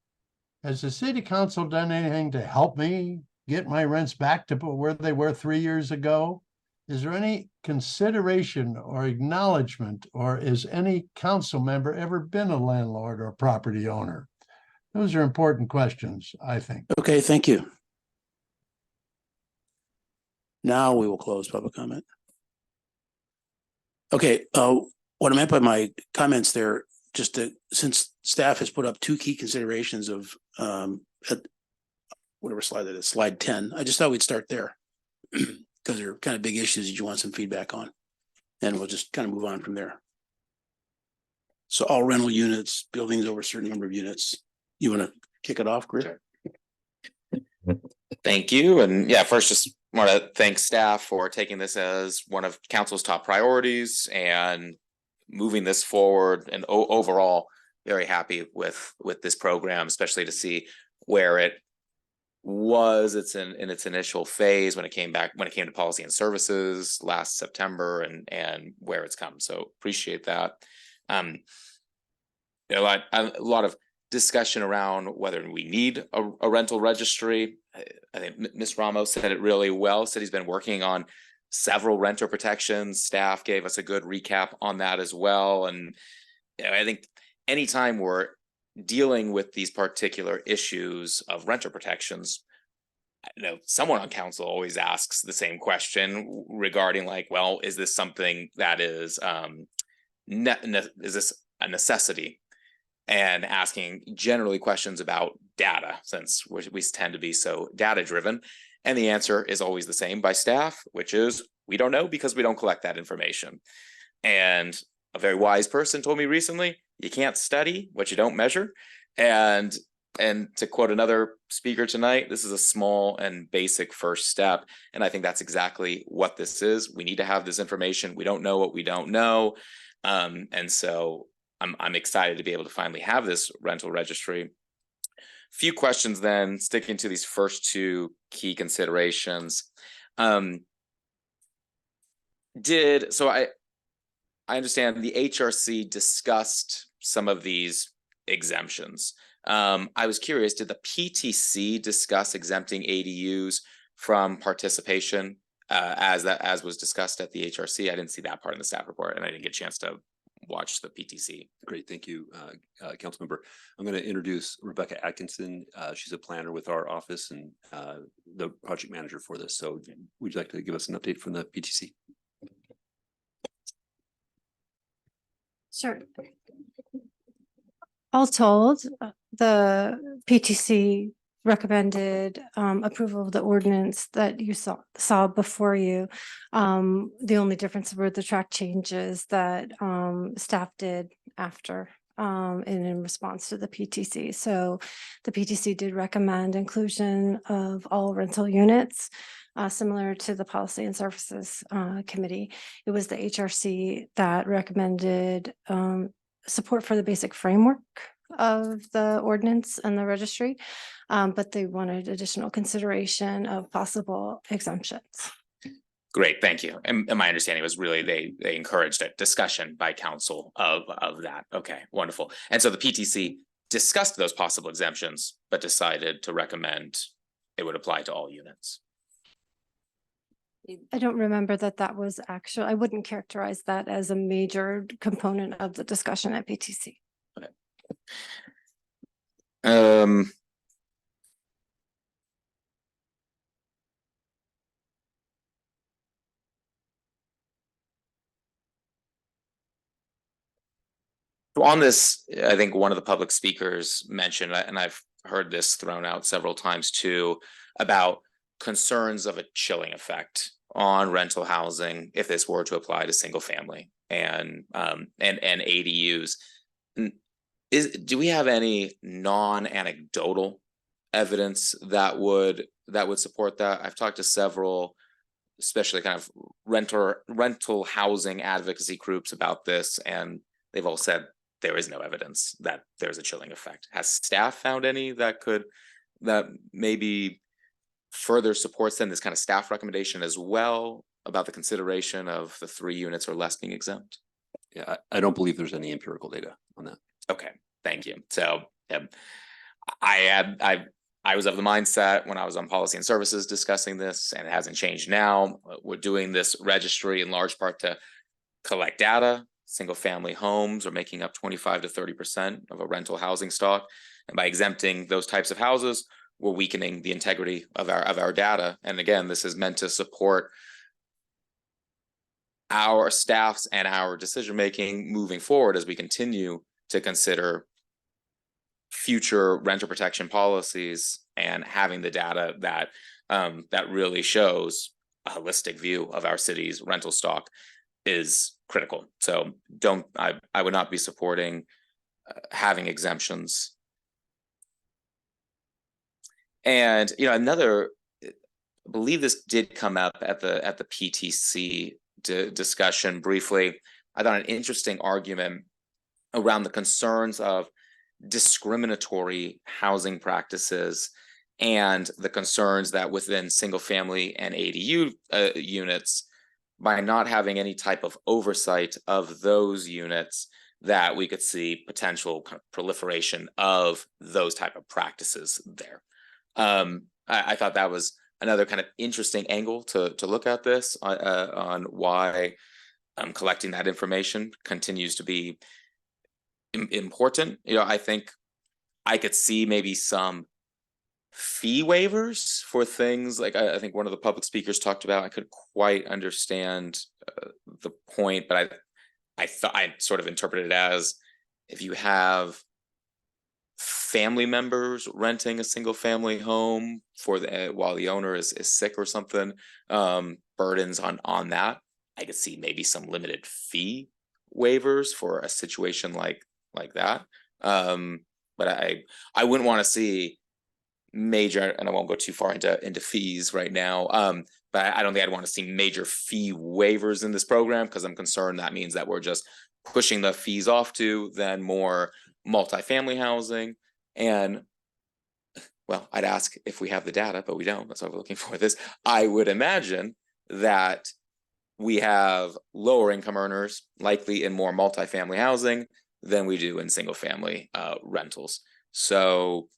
Has the city council done anything to help me get my rents back to where they were 3 years ago? Is there any consideration or acknowledgement, or is any council member ever been a landlord or property owner? Those are important questions, I think. Okay, thank you. Now we will close public comment. Okay, what I meant by my comments there, just to, since staff has put up 2 key considerations of whatever slide that is, slide 10, I just thought we'd start there because they're kind of big issues that you want some feedback on. And we'll just kind of move on from there. So all rental units, buildings over a certain number of units. You want to kick it off, Chris? Thank you. And yeah, first, just want to thank staff for taking this as one of council's top priorities and moving this forward. And overall, very happy with this program, especially to see where it was. It's in its initial phase when it came to policy and services last September, and where it's come. So appreciate that. A lot of discussion around whether we need a rental registry. I think Ms. Ramos said it really well, said he's been working on several renter protections. Staff gave us a good recap on that as well. And I think anytime we're dealing with these particular issues of renter protections, someone on council always asks the same question regarding like, well, is this something that is, is this a necessity? And asking generally questions about data, since we tend to be so data driven. And the answer is always the same by staff, which is we don't know because we don't collect that information. And a very wise person told me recently, you can't study what you don't measure. And to quote another speaker tonight, this is a small and basic first step. And I think that's exactly what this is. We need to have this information. We don't know what we don't know. And so I'm excited to be able to finally have this rental registry. Few questions then, sticking to these first 2 key considerations. So I understand the HRC discussed some of these exemptions. I was curious, did the PTC discuss exempting ADUs from participation as was discussed at the HRC? I didn't see that part in the staff report, and I didn't get a chance to watch the PTC. Great, thank you, council member. I'm going to introduce Rebecca Atkinson. She's a planner with our office and the project manager for this. So would you like to give us an update from the PTC? Sure. All told, the PTC recommended approval of the ordinance that you saw before you. The only difference were the track changes that staff did after and in response to the PTC. So the PTC did recommend inclusion of all rental units, similar to the Policy and Services Committee. It was the HRC that recommended support for the basic framework of the ordinance and the registry, but they wanted additional consideration of possible exemptions. Great, thank you. And my understanding was really they encouraged a discussion by council of that. Okay, wonderful. And so the PTC discussed those possible exemptions, but decided to recommend it would apply to all units. I don't remember that was actually, I wouldn't characterize that as a major component of the discussion at PTC. So on this, I think one of the public speakers mentioned, and I've heard this thrown out several times too, about concerns of a chilling effect on rental housing if this were to apply to single family and ADUs. Do we have any non-anecdotal evidence that would support that? I've talked to several, especially kind of rental housing advocacy groups about this, and they've all said there is no evidence that there's a chilling effect. Has staff found any that maybe further supports then this kind of staff recommendation as well about the consideration of the 3 units or less being exempt? Yeah, I don't believe there's any empirical data on that. Okay, thank you. So I was of the mindset when I was on policy and services discussing this, and it hasn't changed now. We're doing this registry in large part to collect data. Single family homes are making up 25 to 30% of a rental housing stock. And by exempting those types of houses, we're weakening the integrity of our data. And again, this is meant to support our staffs and our decision-making moving forward as we continue to consider future renter protection policies, and having the data that really shows a holistic view of our city's rental stock is critical. So I would not be supporting having exemptions. And I believe this did come up at the PTC discussion briefly. I thought an interesting argument around the concerns of discriminatory housing practices and the concerns that within single family and ADU units, by not having any type of oversight of those units, that we could see potential kind of proliferation of those type of practices there. I thought that was another kind of interesting angle to look at this on why collecting that information continues to be important. I think I could see maybe some fee waivers for things like I think one of the public speakers talked about. I could quite understand the point, but I thought I sort of interpreted it as if you have family members renting a single family home while the owner is sick or something, burdens on that. I could see maybe some limited fee waivers for a situation like that. But I wouldn't want to see major, and I won't go too far into fees right now. But I don't think I'd want to see major fee waivers in this program, because I'm concerned that means that we're just pushing the fees off to then more multifamily housing. And well, I'd ask if we have the data, but we don't. That's why we're looking for this. I would imagine that we have lower income earners likely in more multifamily housing than we do in single family rentals. So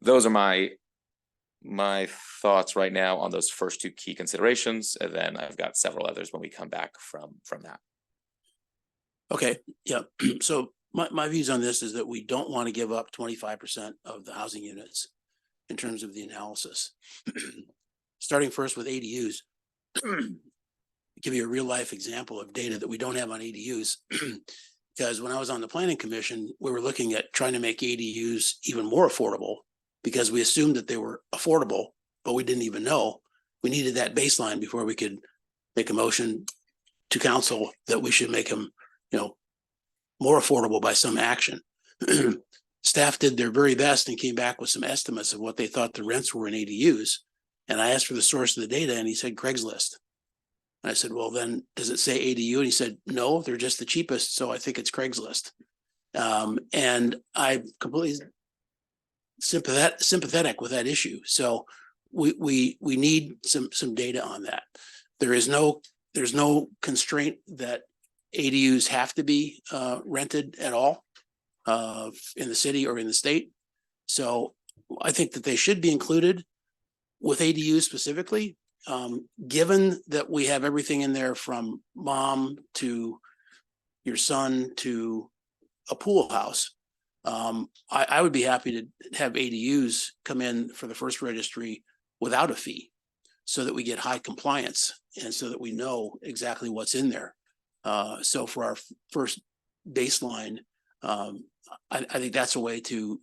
those are my thoughts right now on those first 2 key considerations, and then I've got several others when we come back from that. Okay, yeah. So my views on this is that we don't want to give up 25% of the housing units in terms of the analysis. Starting first with ADUs, give you a real life example of data that we don't have on ADUs. Because when I was on the planning commission, we were looking at trying to make ADUs even more affordable, because we assumed that they were affordable, but we didn't even know. We needed that baseline before we could make a motion to council that we should make them, more affordable by some action. Staff did their very best and came back with some estimates of what they thought the rents were in ADUs. And I asked for the source of the data, and he said Craigslist. And I said, well, then does it say ADU? And he said, no, they're just the cheapest. So I think it's Craigslist. And I'm completely sympathetic with that issue. So we need some data on that. There's no constraint that ADUs have to be rented at all in the city or in the state. So I think that they should be included with ADUs specifically, given that we have everything in there from mom to your son to a pool house. I would be happy to have ADUs come in for the first registry without a fee so that we get high compliance and so that we know exactly what's in there. So for our first baseline, I think that's a way to,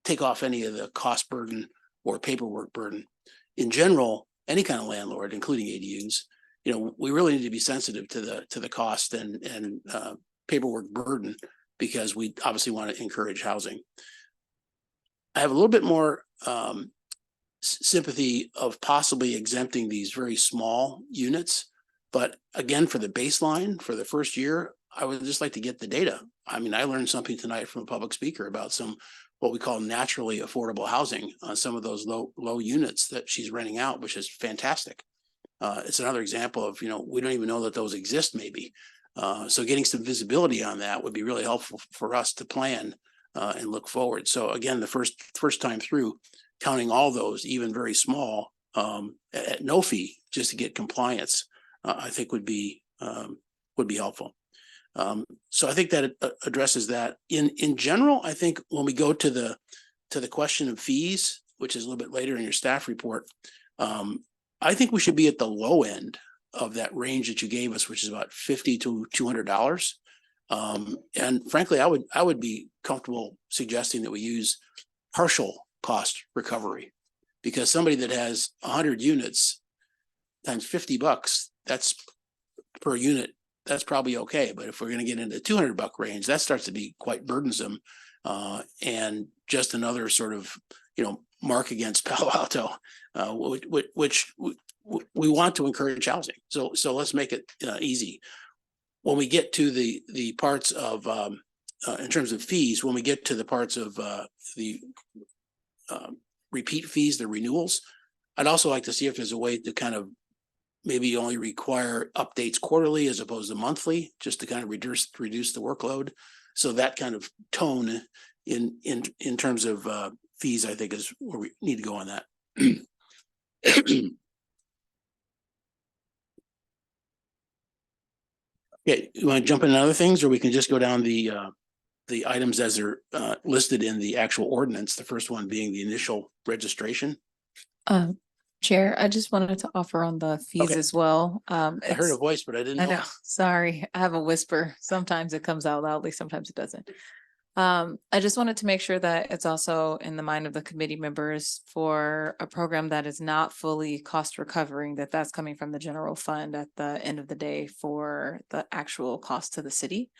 take off any of the cost burden or paperwork burden. In general, any kind of landlord, including ADUs, we really need to be sensitive to the cost and paperwork burden, because we obviously want to encourage housing. I have a little bit more sympathy of possibly exempting these very small units. But again, for the baseline, for the first year, I would just like to get the data. I mean, I learned something tonight from a public speaker about some what we call naturally affordable housing on some of those low units that she's renting out, which is fantastic. It's another example of, we don't even know that those exist maybe. So getting some visibility on that would be really helpful for us to plan and look forward. So again, the first time through, counting all those, even very small, at no fee, just to get compliance, I think would be helpful. So I think that it addresses that. In general, I think when we go to the question of fees, which is a little bit later in your staff report, I think we should be at the low end of that range that you gave us, which is about $50 to $200. And frankly, I would be comfortable suggesting that we use partial cost recovery, because somebody that has 100 units times $50, that's per unit, that's probably okay. But if we're going to get into the $200 range, that starts to be quite burdensome, and just another sort of, mark against Palo Alto, which we want to encourage housing. So let's make it easy. When we get to the parts of, in terms of fees, when we get to the parts of the repeat fees, the renewals, I'd also like to see if there's a way to kind of maybe only require updates quarterly as opposed to monthly, just to kind of reduce the workload. So that kind of tone in terms of fees, I think, is where we need to go on that. Okay, you want to jump into other things, or we can just go down the items as they're listed in the actual ordinance, the first one being the initial registration? Chair, I just wanted to offer on the fees Okay. as well. I heard a voice, but I didn't know. I know, sorry, I have a whisper. Sometimes it comes out loudly, sometimes it doesn't. I just wanted to make sure that it's also in the mind of the committee members for a program that is not fully cost recovering, that's coming from the general fund at the end of the day for the actual cost to the city.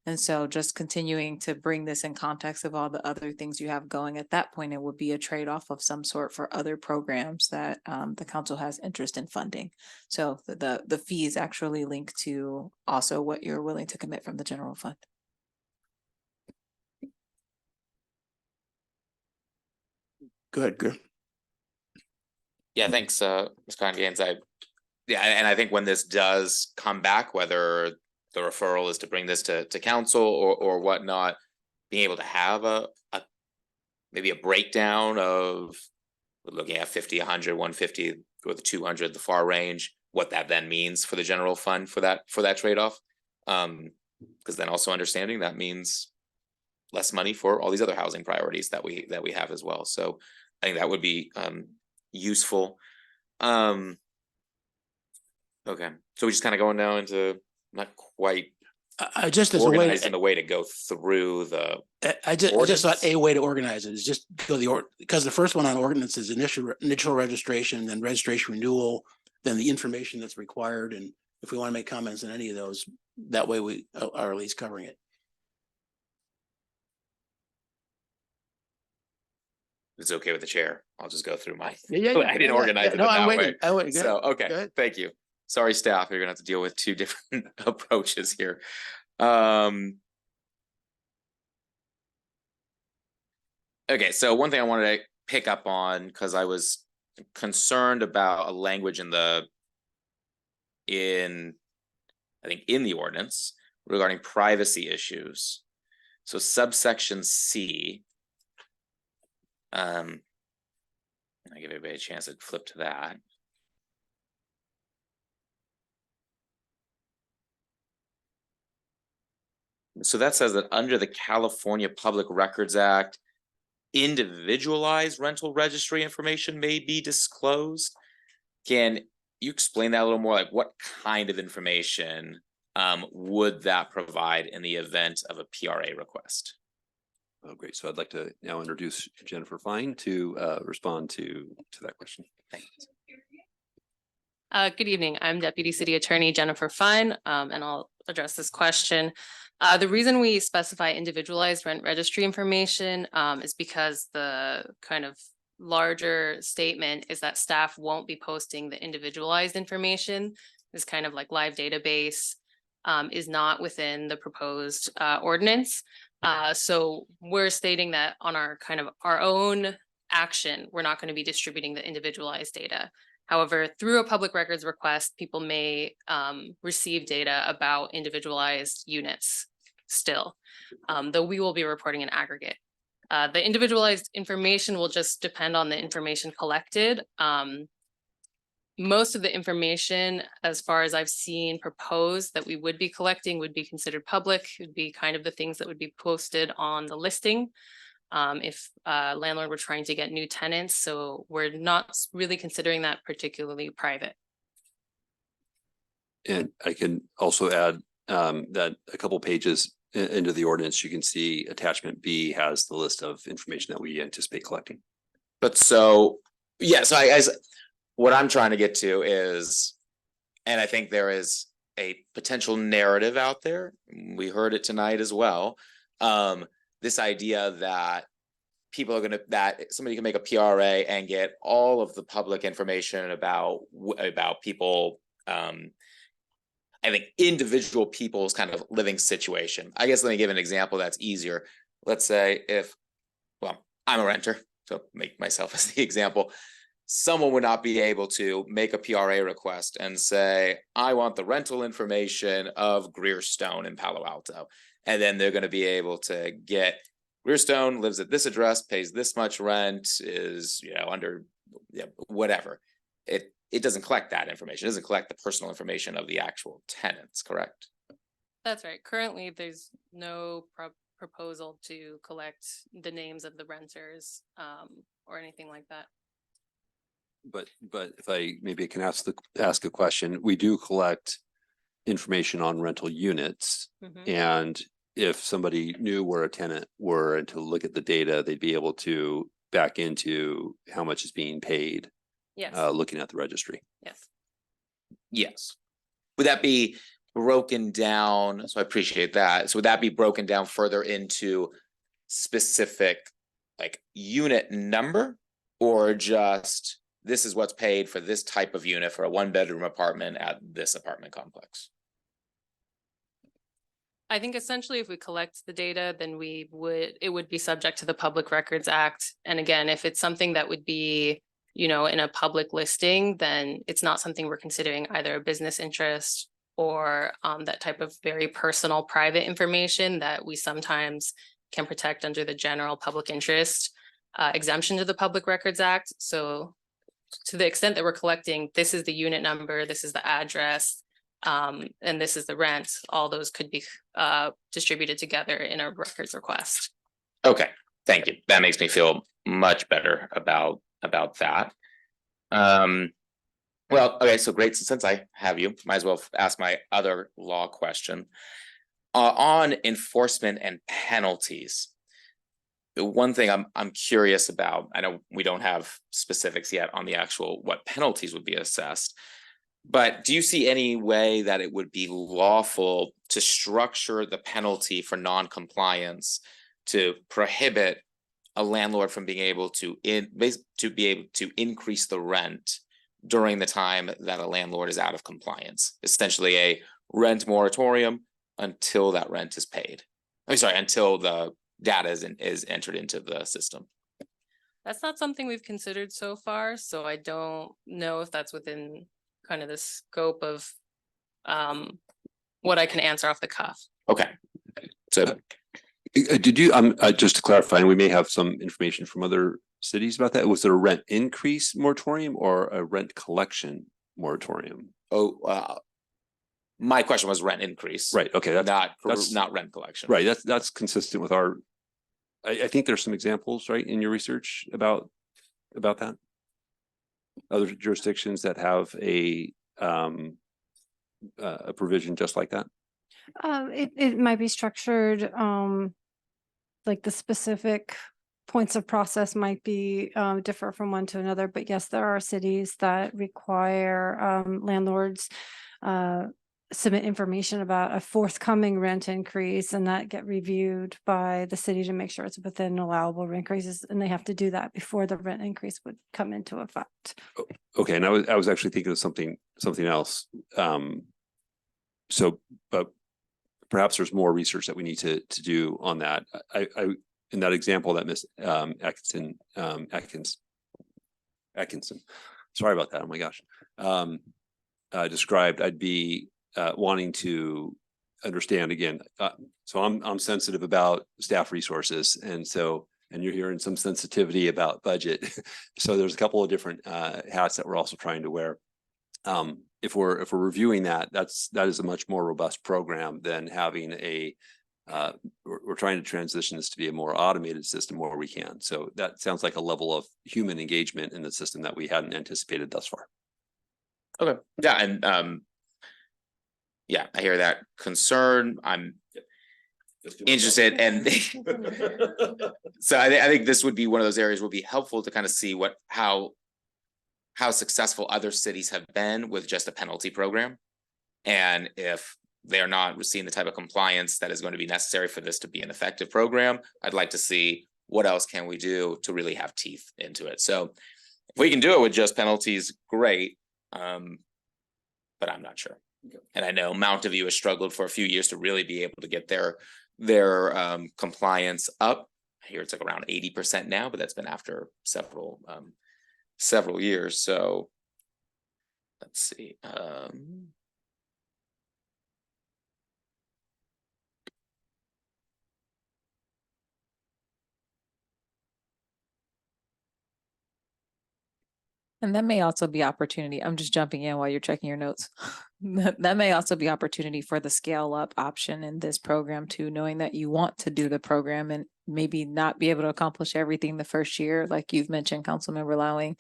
And so just continuing to bring this in context of all the other things you have going at that point, it would be a trade-off of some sort for other programs that the council has interest in funding. So the fees actually link to also what you're willing to commit from the general fund. Good. Yeah, thanks, Ms. Conn-Gaines. And I think when this does come back, whether the referral is to bring this to council or whatnot, being able to have maybe a breakdown of looking at 50, 100, 150, or the 200, the far range, what that then means for the general fund for that trade-off. Because then also understanding that means less money for all these other housing priorities that we have as well. So I think that would be useful. Okay, so we just kind of going now into not quite just as a way organizing the way to go through the. I just thought a way to organize it is just go because the first one on ordinance is initial registration, then registration renewal, then the information that's required, and if we want to make comments on any of those, that way we are at least covering it. It's okay with the chair. I'll just go through my. Yeah. I didn't organize it No, that I'm way. waiting. Good. So okay, Good. thank you. Sorry, staff. You're gonna have to deal with two different approaches here. Okay, so one thing I wanted to pick up on, because I was concerned about a language in the ordinance regarding privacy issues. So subsection C. I give everybody a chance to flip to that. So that says that under the California Public Records Act, individualized rental registry information may be disclosed. Can you explain that a little more? Like, what kind of information would that provide in the event of a PRA request? Oh, great. So I'd like to now introduce Jennifer Fine to respond to that question. Thanks. Good evening. I'm Deputy City Attorney Jennifer Fine, and I'll address this question. The reason we specify individualized rent registry information is because the kind of larger statement is that staff won't be posting the individualized information. This kind of like live database is not within the proposed ordinance. So we're stating that on our own action, we're not going to be distributing the individualized data. However, through a public records request, people may receive data about individualized units still, though we will be reporting an aggregate. The individualized information will just depend on the information collected. Most of the information, as far as I've seen proposed that we would be collecting, would be considered public. It would be kind of the things that would be posted on the listing. If a landlord were trying to get new tenants. So we're not really considering that particularly private. And I can also add that a couple pages into the ordinance, you can see attachment B has the list of information that we anticipate collecting. But so, yeah, so what I'm trying to get to is, and I think there is a potential narrative out there. We heard it tonight as well. This idea that that somebody can make a PRA and get all of the public information about people, I think individual people's kind of living situation. I guess let me give an example that's easier. Let's say I'm a renter, so make myself as the example. Someone would not be able to make a PRA request and say, I want the rental information of Greerstone in Palo Alto. And then they're going to be able to get Greerstone lives at this address, pays this much rent, is under whatever. It doesn't collect that information. It doesn't collect the personal information of the actual tenants, correct? That's right. Currently, there's no proposal to collect the names of the renters or anything like that. But if I maybe can ask a question, we do collect information on rental units, and if somebody knew where a tenant were and to look at the data, they'd be able to back into how much is being paid. Yes. Looking at the registry. Yes. Yes. Would that be broken down? So I appreciate that. So would that be broken down further into specific like unit number, or just this is what's paid for this type of unit for a 1-bedroom apartment at this apartment complex? I think essentially if we collect the data, then it would be subject to the Public Records Act. And again, if it's something that would be, in a public listing, then it's not something we're considering either a business interest or that type of very personal private information that we sometimes can protect under the general public interest exemption to the Public Records Act. So to the extent that we're collecting, this is the unit number, this is the address, and this is the rent, all those could be distributed together in a records request. Okay, thank you. That makes me feel much better about that. Well, okay, so great. Since I have you, might as well ask my other law question. On enforcement and penalties, the one thing I'm curious about, I know we don't have specifics yet on the actual what penalties would be assessed, but do you see any way that it would be lawful to structure the penalty for non-compliance to prohibit a landlord from being able to increase the rent during the time that a landlord is out of compliance? Essentially a rent moratorium until that rent is paid. I'm sorry, until the data is entered into the system. That's not something we've considered so far, so I don't know if that's within kind of the scope of what I can answer off the cuff. Okay. So Did you, just to clarify, and we may have some information from other cities about that, was it a rent increase moratorium or a rent collection moratorium? my question was rent increase. Right, okay, that's not rent collection. Right, that's consistent with our, I think there's some examples, right, in your research about that? Other jurisdictions that have a provision just like that? It might be structured, like the specific points of process might be differ from one to another, but yes, there are cities that require landlords submit information about a forthcoming rent increase, and that get reviewed by the city to make sure it's within allowable rent increases, and they have to do that before the rent increase would come into effect. Okay, and I was actually thinking of something else. So, but perhaps there's more research that we need to do on that. I in that example that Miss Atkinson, sorry about that. Oh my gosh. Described, I'd be wanting to understand again. So I'm sensitive about staff resources, and you're hearing some sensitivity about budget. So there's a couple of different hats that we're also trying to wear. If we're reviewing that is a much more robust program than having we're trying to transition this to be a more automated system where we can. So that sounds like a level of human engagement in the system that we hadn't anticipated thus far. Okay, yeah, and yeah, I hear that concern. I'm interested, and so I think this would be one of those areas would be helpful to kind of see how successful other cities have been with just a penalty program. And if they're not seeing the type of compliance that is going to be necessary for this to be an effective program, I'd like to see what else can we do to really have teeth into it. So if we can do it with just penalties, great. But I'm not sure. And I know Mountain View has struggled for a few years to really be able to get their compliance up. I hear it's like around 80% now, but that's been after several years. So let's see. And that may also be opportunity. I'm just jumping in while you're checking your notes. That may also be opportunity for the scale up option in this program too, knowing that you want to do the program and maybe not be able to accomplish everything the first year, like you've mentioned, Councilmember Lowing.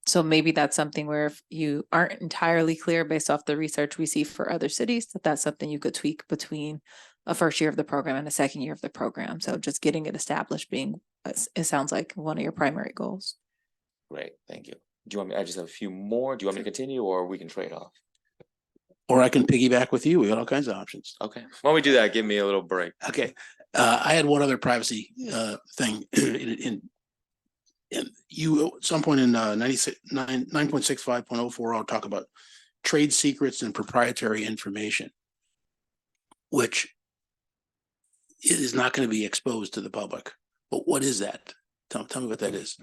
So maybe that's something where if you aren't entirely clear based off the research we see for other cities, that's something you could tweak between a first year of the program and a second year of the program. So just getting it established being, it sounds like one of your primary goals. Great, thank you. Do you want me? I just have a few more. Do you want me to continue, or we can trade off? Or I can piggyback with you. We got all kinds of options. Okay, why don't we do that? Give me a little break. Okay, I had one other privacy thing in you at some point in 9.65.040 talk about trade secrets and proprietary information, which is not going to be exposed to the public. But what is that? Tell me what that is.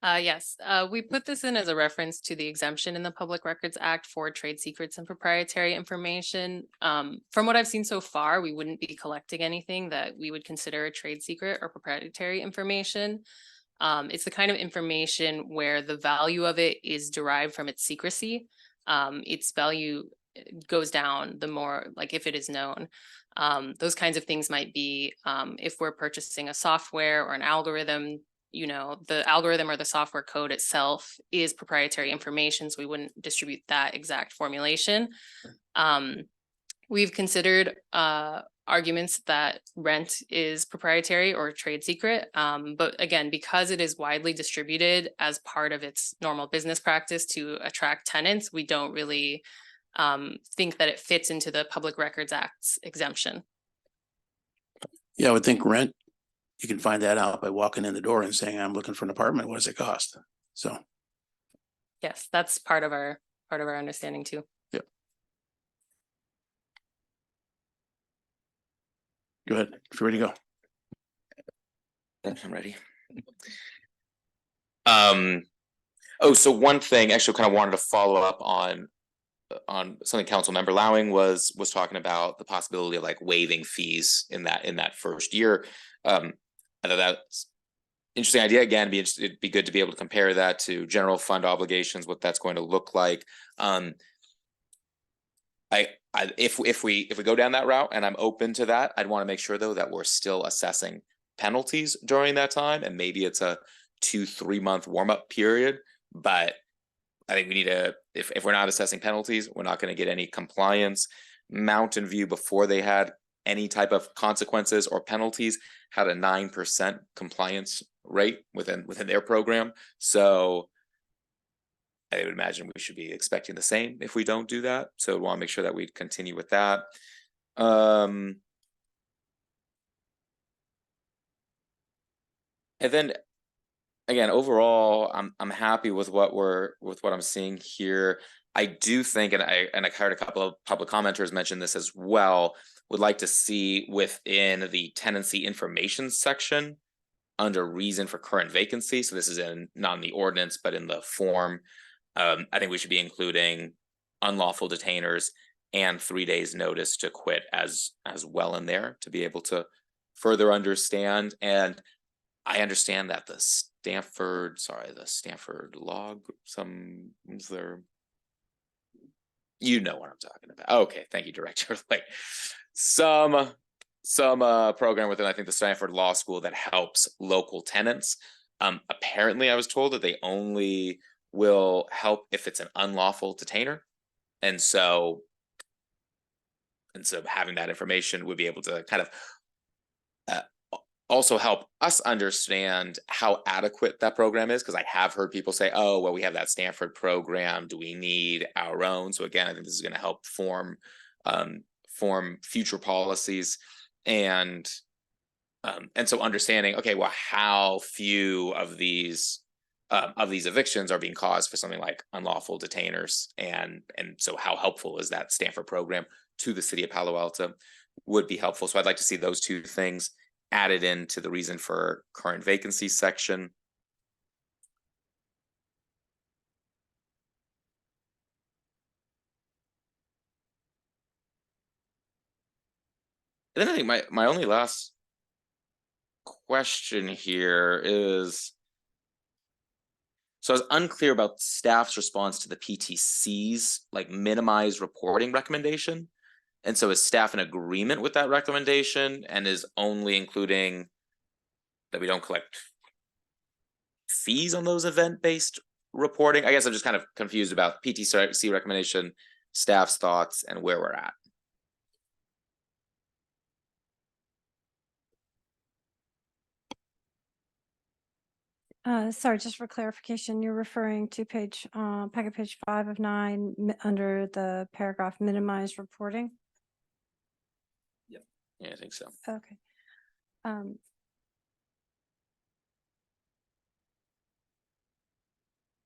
Yes, we put this in as a reference to the exemption in the Public Records Act for trade secrets and proprietary information. From what I've seen so far, we wouldn't be collecting anything that we would consider a trade secret or proprietary information. It's the kind of information where the value of it is derived from its secrecy. Its value goes down the more, like if it is known. Those kinds of things might be if we're purchasing a software or an algorithm, you know, the algorithm or the software code itself is proprietary information, so we wouldn't distribute that exact formulation. We've considered arguments that rent is proprietary or trade secret, but again, because it is widely distributed as part of its normal business practice to attract tenants, we don't really think that it fits into the Public Records Act's exemption. Yeah, I would think rent, you can find that out by walking in the door and saying, I'm looking for an apartment. What does it cost? So. Yes, that's part of our understanding too. Yeah. Go ahead. If you're ready to go. I'm ready. Oh, so one thing, actually kind of wanted to follow up on something Councilmember Lowing was talking about, the possibility of like waiving fees in that first year. I thought that's interesting idea. Again, it'd be good to be able to compare that to general fund obligations, what that's going to look like. If we go down that route, and I'm open to that, I'd want to make sure though that we're still assessing penalties during that time, and maybe it's a 2-3 month warm-up period. But I think we need to, if we're not assessing penalties, we're not going to get any compliance. Mountain View, before they had any type of consequences or penalties, had a 9% compliance rate within their program. So I would imagine we should be expecting the same if we don't do that. So we want to make sure that we continue with that. And then again, overall, I'm happy with what I'm seeing here. I do think, and I heard a couple of public commenters mention this as well, would like to see within the tenancy information section under reason for current vacancy. So this is not in the ordinance, but in the form. I think we should be including unlawful detainers and 3 days notice to quit as well in there, to be able to further understand. And I understand that the Stanford log, you know what I'm talking about. Okay, thank you, Director. Like some program within, I think, the Stanford Law School that helps local tenants. Apparently I was told that they only will help if it's an unlawful detainer. And so having that information would be able to kind of also help us understand how adequate that program is, because I have heard people say, oh, well, we have that Stanford program, do we need our own? So again, I think this is going to help form future policies, and so understanding, okay, well, how few of these evictions are being caused for something like unlawful detainers, and so how helpful is that Stanford program to the city of Palo Alto would be helpful. So I'd like to see those two things added into the reason for current vacancy section. And then I think my only last question here is, so I was unclear about staff's response to the PTC's like minimized reporting recommendation. And so is staff in agreement with that recommendation and is only including that we don't collect fees on those event-based reporting? I guess I'm just kind of confused about PTC recommendation, staff's thoughts, and where we're at. Sorry, just for clarification, you're referring to packet page 5 of 9 under the paragraph minimized reporting? Yeah, I think so. Okay.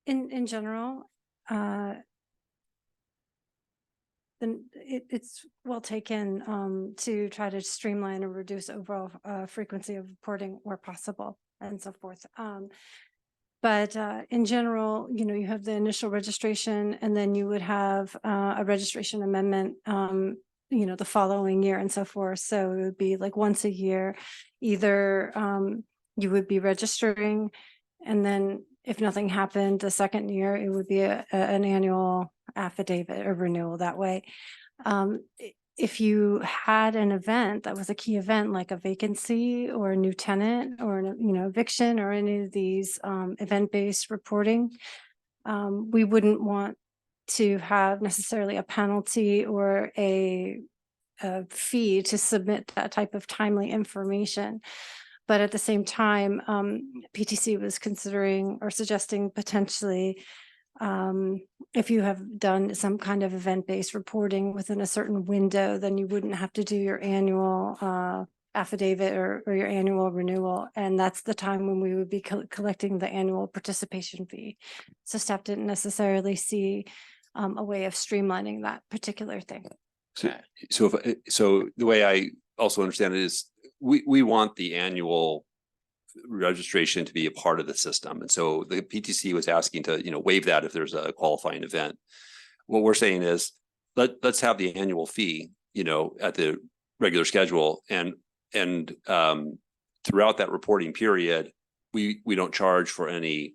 In general, then it's well taken to try to streamline and reduce overall frequency of reporting where possible and so forth. But in general, you have the initial registration, and then you would have a registration amendment, the following year and so forth. So it would be like once a year, either you would be registering, and then if nothing happened the second year, it would be an annual affidavit or renewal that way. If you had an event that was a key event, like a vacancy or a new tenant or eviction or any of these event-based reporting, we wouldn't want to have necessarily a penalty or a fee to submit that type of timely information. But at the same time, PTC was considering or suggesting potentially, if you have done some kind of event-based reporting within a certain window, then you wouldn't have to do your annual affidavit or your annual renewal. And that's the time when we would be collecting the annual participation fee. So staff didn't necessarily see a way of streamlining that particular thing. So the way I also understand it is we want the annual registration to be a part of the system. And so the PTC was asking to, waive that if there's a qualifying event. What we're saying is let's have the annual fee, at the regular schedule, and throughout that reporting period, we don't charge for any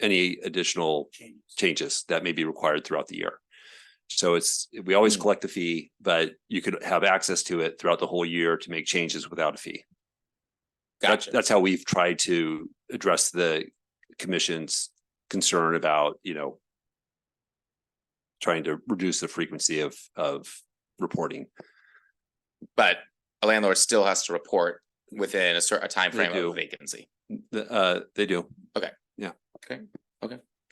any additional changes that may be required throughout the year. So we always collect a fee, but you could have access to it throughout the whole year to make changes without a fee. Gotcha. That's how we've tried to address the commission's concern about, trying to reduce the frequency of reporting. But a landlord still has to report within a certain time frame of do. a vacancy. They do. Okay. Yeah. Okay.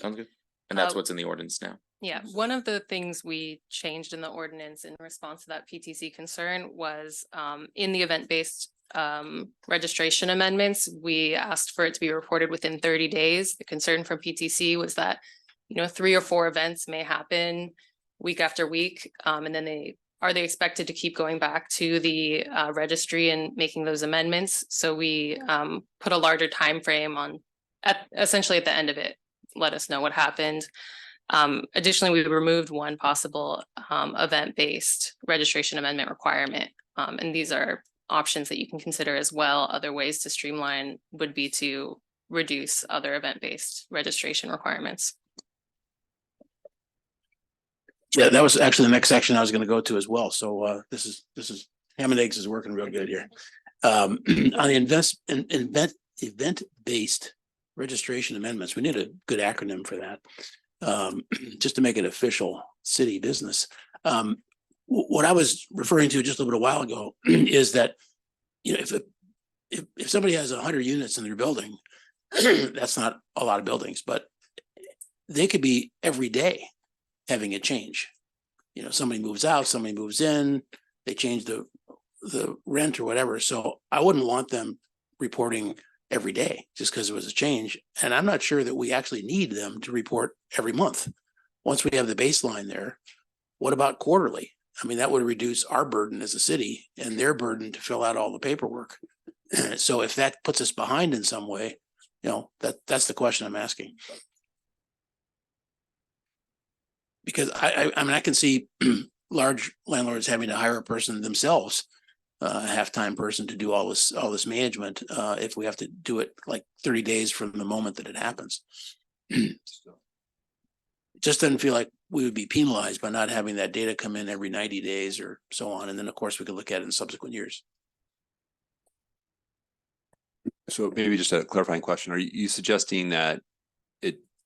Sounds good. And that's Uh, what's in the ordinance now. Yeah, one of the things we changed in the ordinance in response to that PTC concern was in the event-based registration amendments, we asked for it to be reported within 30 days. The concern from PTC was that, 3 or 4 events may happen week after week, and then they expected to keep going back to the registry and making those amendments. So we put a larger time frame on essentially at the end of it, let us know what happened. Additionally, we removed one possible event-based registration amendment requirement. And these are options that you can consider as well. Other ways to streamline would be to reduce other event-based registration requirements. Yeah, that was actually the next section I was going to go to as well. So this is ham and eggs is working real good here. On the event-based registration amendments, we need a good acronym for that. Just to make it official city business. What I was referring to just a little while ago is that, if somebody has 100 units in their building, that's not a lot of buildings, but they could be every day having a change. Somebody moves out, somebody moves in, they change the rent or whatever. So I wouldn't want them reporting every day just because it was a change. And I'm not sure that we actually need them to report every month. Once we have the baseline there, what about quarterly? I mean, that would reduce our burden as a city and their burden to fill out all the paperwork. So if that puts us behind in some way, that's the question I'm asking. Because I mean, I can see large landlords having to hire a person themselves, a half-time person to do all this management, if we have to do it like 30 days from the moment that it happens. It just doesn't feel like we would be penalized by not having that data come in every 90 days or so on. And then of course we could look at it in subsequent years. So maybe just a clarifying question. Are you suggesting that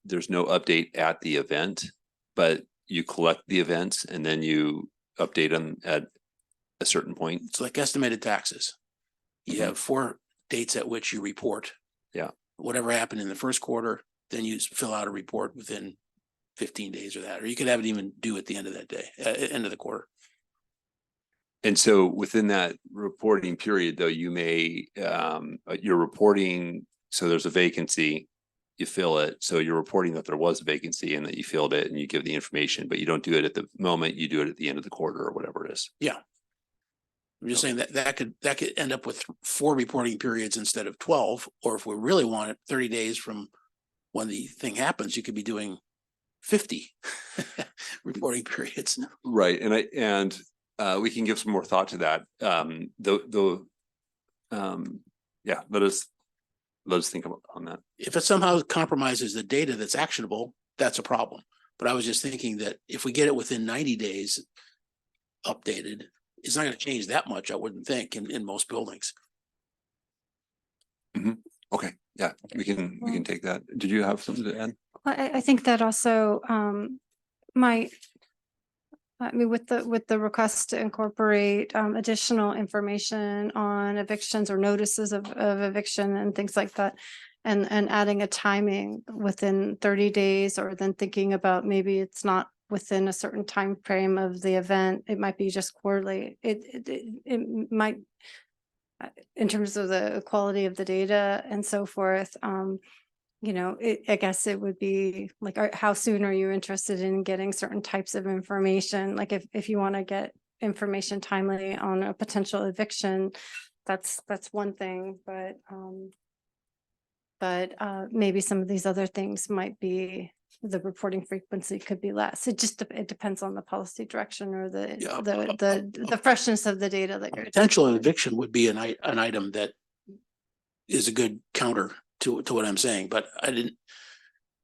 there's no update at the event, but you collect the events and then you update them at a certain point? It's like estimated taxes. You have 4 dates at which you report. Yeah. Whatever happened in the first quarter, then you fill out a report within 15 days or that, or you could have it even due at the end of that day, end of the quarter. And so within that reporting period, though, you may, you're reporting, so there's a vacancy, you fill it. So you're reporting that there was a vacancy and that you filled it and you give the information, but you don't do it at the moment, you do it at the end of the quarter or whatever it is. Yeah. I'm just saying that could end up with 4 reporting periods instead of 12, or if we really want it 30 days from when the thing happens, you could be doing 50 reporting periods. Right. And we can give some more thought to that. Yeah, let us think about on that. If it somehow compromises the data that's actionable, that's a problem. But I was just thinking that if we get it within 90 days updated, it's not going to change that much, I wouldn't think, in most buildings. Mm-hmm. Okay. Yeah, we can take that. Did you have something to add? Well, I think that also with the request to incorporate additional information on evictions or notices of eviction and things like that, and adding a timing within 30 days, or then thinking about maybe it's not within a certain time frame of the event, it might be just quarterly. It might, in terms of the quality of the data and so forth, I guess it would be like, how soon are you interested in getting certain types of information? Like if you want to get information timely on a potential eviction, That's one thing, but maybe some of these other things might be, the reporting frequency could be less. It just, it depends on the policy direction or the freshness of the data that you're. Potential eviction would be an item that is a good counter to what I'm saying, but I didn't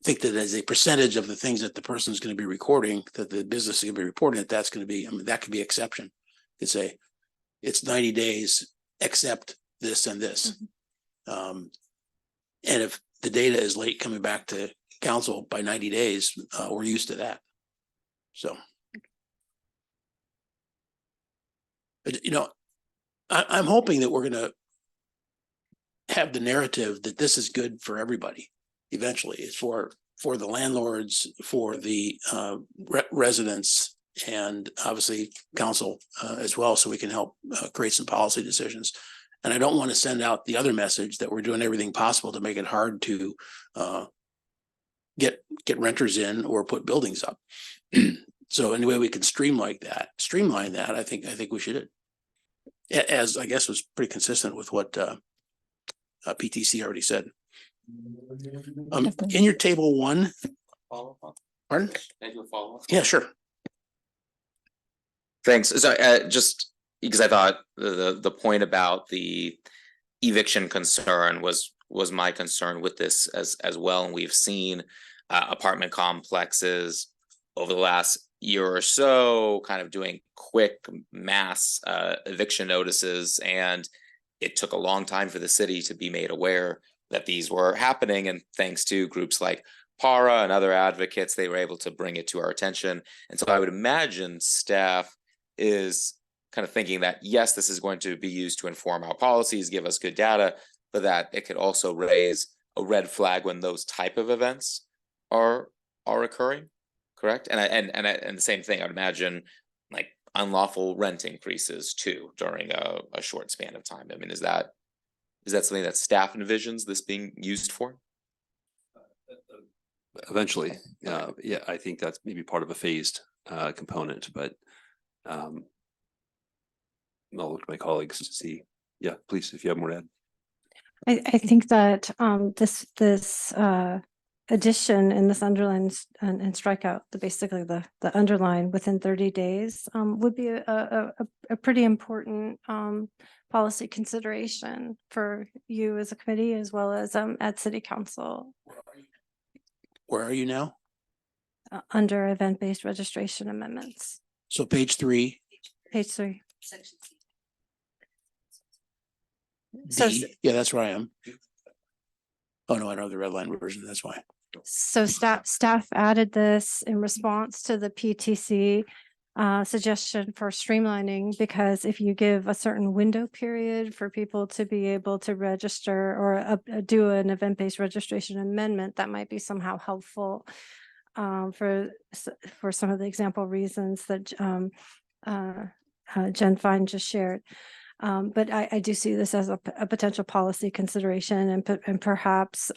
think that as a percentage of the things that the person is going to be recording, that the business is going to be reporting, that that's going to be, I mean, that could be exception. It's it's 90 days except this and this. And if the data is late coming back to council by 90 days, we're used to that. So, you know, I'm hoping that we're going to have the narrative that this is good for everybody. Eventually, it's for the landlords, for the residents, and obviously council as well, so we can help create some policy decisions. And I don't want to send out the other message that we're doing everything possible to make it hard to get renters in or put buildings up. So any way we can streamline that, I think we should. As I guess was pretty consistent with what PTC already said. In your table 1, pardon? Yeah, sure. Thanks. So just because I thought the point about the eviction concern was my concern with this as well. And we've seen apartment complexes over the last year or so kind of doing quick mass eviction notices, and it took a long time for the city to be made aware that these were happening. And thanks to groups like PARA and other advocates, they were able to bring it to our attention. And so I would imagine staff is kind of thinking that, yes, this is going to be used to inform our policies, give us good data, but that it could also raise a red flag when those type of events are occurring, correct? And the same thing, I would imagine, like unlawful rent increases too during a short span of time. I mean, is that something that staff envisions this being used for? Eventually, yeah, I think that's maybe part of a phased component, but I'll look at my colleagues to see. Yeah, please, if you have more to add. I think that this addition in this underline and strikeout, basically the underline within 30 days would be a pretty important policy consideration for you as a committee, as well as at city council. Where are you now? Under event-based registration amendments. So page 3. Page 3. Yeah, that's where I am. Oh no, I know the red line version. That's why. So staff added this in response to the PTC suggestion for streamlining, because if you give a certain window period for people to be able to register or do an event-based registration amendment, that might be somehow helpful for some of the example reasons that Jen Fine just shared. But I do see this as a potential policy consideration, and perhaps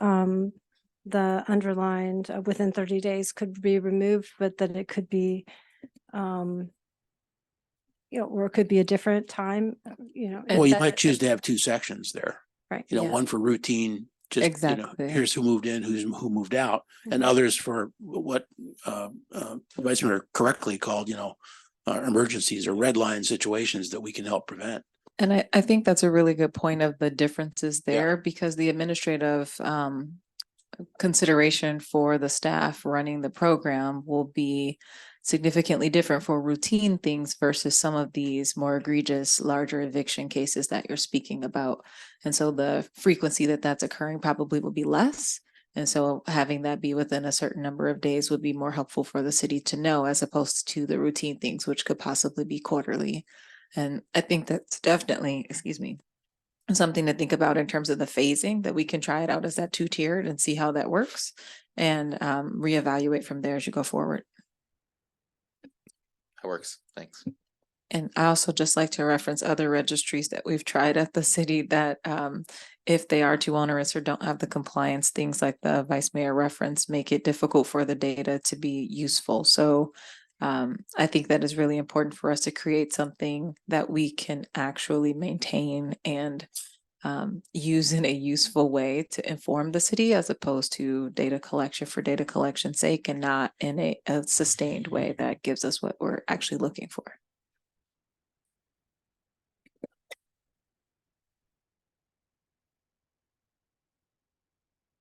the underlined within 30 days could be removed, but that it could be, or it could be a different time, Well, you might choose to have 2 sections there. Right. One for routine, just, Exactly. Here's who moved in, who moved out, and others for what Vice Mayor correctly called, emergencies or red line situations that we can help prevent. And I think that's a really good point of the differences there, because the administrative consideration for the staff running the program will be significantly different for routine things versus some of these more egregious, larger eviction cases that you're speaking about. And so the frequency that's occurring probably will be less. And so having that be within a certain number of days would be more helpful for the city to know, as opposed to the routine things, which could possibly be quarterly. And I think that's definitely, something to think about in terms of the phasing, that we can try it out as that 2-tiered and see how that works, and reevaluate from there as you go forward. That works. Thanks. And I also just like to reference other registries that we've tried at the city that if they are too onerous or don't have the compliance, things like the Vice Mayor reference make it difficult for the data to be useful. So I think that is really important for us to create something that we can actually maintain and use in a useful way to inform the city, as opposed to data collection for data collection's sake, and not in a sustained way that gives us what we're actually looking for.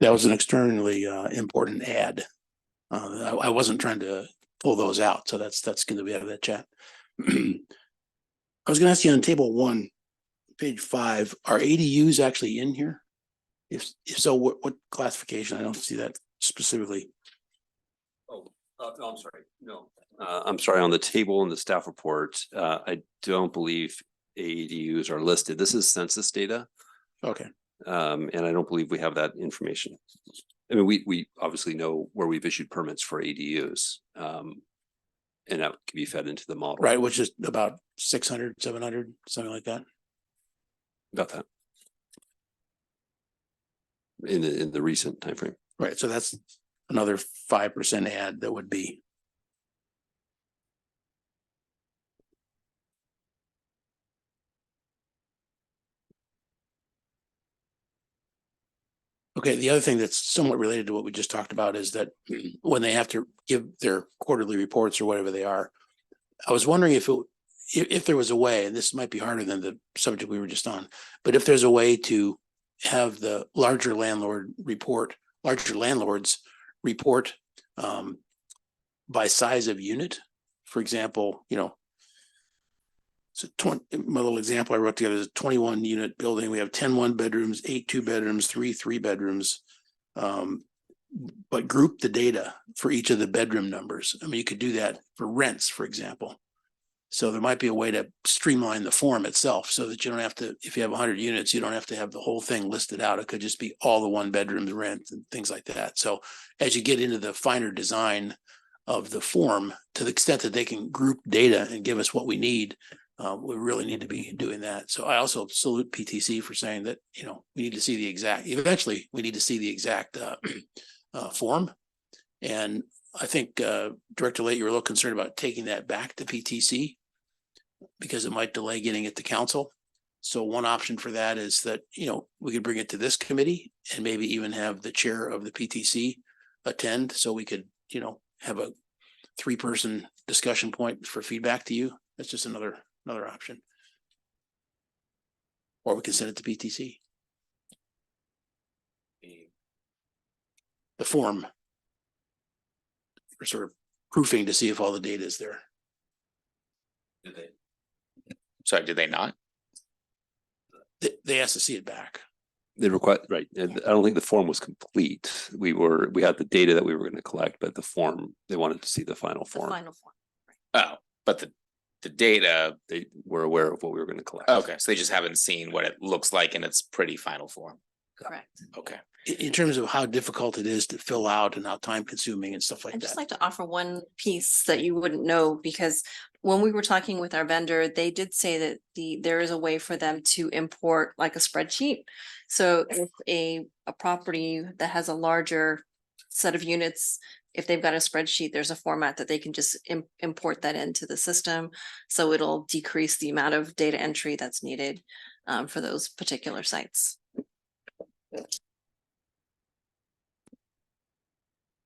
That was an extremely important ad. I wasn't trying to pull those out, so that's going to be out of that chat. I was going to ask you on table 1, page 5, are ADUs actually in here? If so, what classification? I don't see that specifically. Oh, I'm sorry. No. I'm sorry, on the table in the staff report, I don't believe ADUs are listed. This is census data. Okay. And I don't believe we have that information. I mean, we obviously know where we've issued permits for ADUs. And that can be fed into the model. Right, which is about 600, 700, something like that. About that. In the recent timeframe. Right, so that's another 5% ad that would be. Okay, the other thing that's somewhat related to what we just talked about is that when they have to give their quarterly reports or whatever they are, I was wondering if there was a way, and this might be harder than the subject we were just on, but if there's a way to have the larger landlords report by size of unit. For example, so my little example I wrote together is a 21 unit building. We have 10 1-bedrooms, 8 2-bedrooms, 3 3-bedrooms, but group the data for each of the bedroom numbers. I mean, you could do that for rents, for example. So there might be a way to streamline the form itself so that you don't have to, if you have 100 units, you don't have to have the whole thing listed out. It could just be all the 1-bedrooms rent and things like that. So as you get into the finer design of the form, to the extent that they can group data and give us what we need, we really need to be doing that. So I also salute PTC for saying that, we need to see the exact, eventually we need to see the exact form. And I think Director Late, you were a little concerned about taking that back to PTC because it might delay getting it to council. So one option for that is that, we could bring it to this committee and maybe even have the chair of the PTC attend, so we could, have a 3-person discussion point for feedback to you. That's just another option. Or we can send it to PTC. The form for sort of proofing to see if all the data is there. Sorry, did they not? They asked to see it back. They request, right. And I don't think the form was complete. We had the data that we were going to collect, but the form, they wanted to see the final form. Oh, but the data, they were aware of what we were going to collect. okay, so they just haven't seen what it looks like in its pretty final form. Correct. Okay. In terms of how difficult it is to fill out and how time consuming and stuff like I'd that. just like to offer one piece that you wouldn't know, because when we were talking with our vendor, they did say that there is a way for them to import like a spreadsheet. So if a property that has a larger set of units, if they've got a spreadsheet, there's a format that they can just import that into the system. So it'll decrease the amount of data entry that's needed for those particular sites.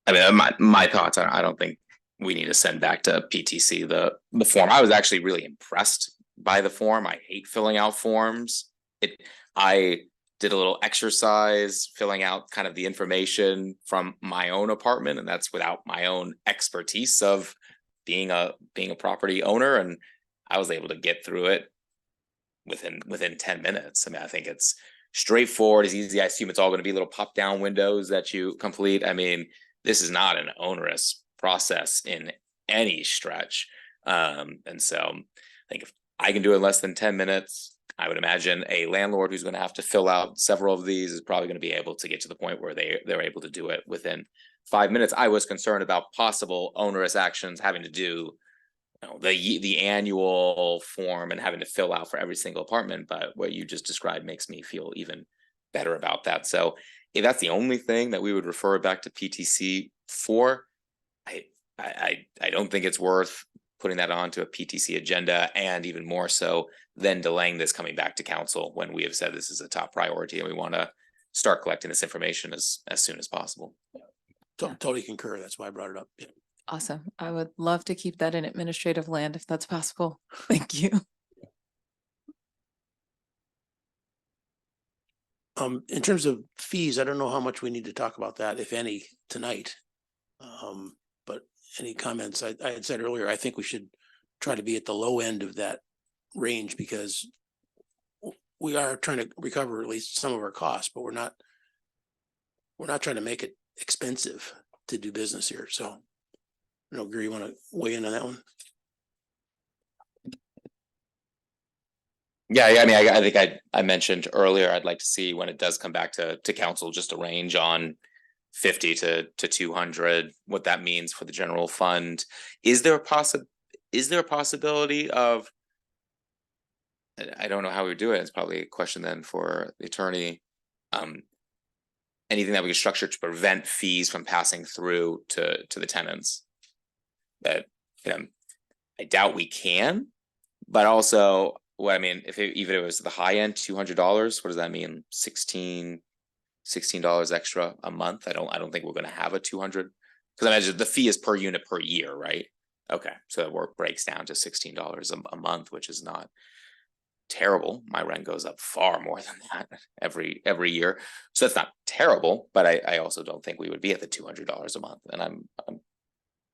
I mean, my thoughts are, I don't think we need to send back to PTC the form. I was actually really impressed by the form. I hate filling out forms. I did a little exercise filling out kind of the information from my own apartment, and that's without my own expertise of being a property owner. And I was able to get through it within 10 minutes. I mean, I think it's straightforward, it's easy. I assume it's all going to be little pop down windows that you complete. I mean, this is not an onerous process in any stretch. And so I think if I can do it in less than 10 minutes, I would imagine a landlord who's going to have to fill out several of these is probably going to be able to get to the point where they're able to do it within 5 minutes. I was concerned about possible onerous actions having to do the annual form and having to fill out for every single apartment, but what you just described makes me feel even better about that. So if that's the only thing that we would refer back to PTC for, I don't think it's worth putting that onto a PTC agenda, and even more so than delaying this coming back to council when we have said this is a top priority and we want to start collecting this information as soon as possible. Totally concur. That's why I brought it up. Yeah. Awesome. I would love to keep that in administrative land if that's possible. Thank you. In terms of fees, I don't know how much we need to talk about that, if any, tonight. But any comments? I had said earlier, I think we should try to be at the low end of that range, because we are trying to recover at least some of our costs, but we're not trying to make it expensive to do business here. So I don't agree. You want to weigh in on that one? Yeah, I mean, I think I mentioned earlier, I'd like to see when it does come back to council, just a range on 50 to 200, what that means for the general fund. Is there a possibility of, I don't know how we would do it. It's probably a question then for the attorney. Anything that we could structure to prevent fees from passing through to the tenants? That I doubt we can, but also, well, I mean, even if it was the high end, $200, what does that mean? $16 extra a month. I don't think we're going to have a 200, because I imagine the fee is per unit per year, right? Okay, so that work breaks down to $16 a month, which is not terrible. My rent goes up far more than that every year, so that's not terrible. But I also don't think we would be at the $200 a month, and I'm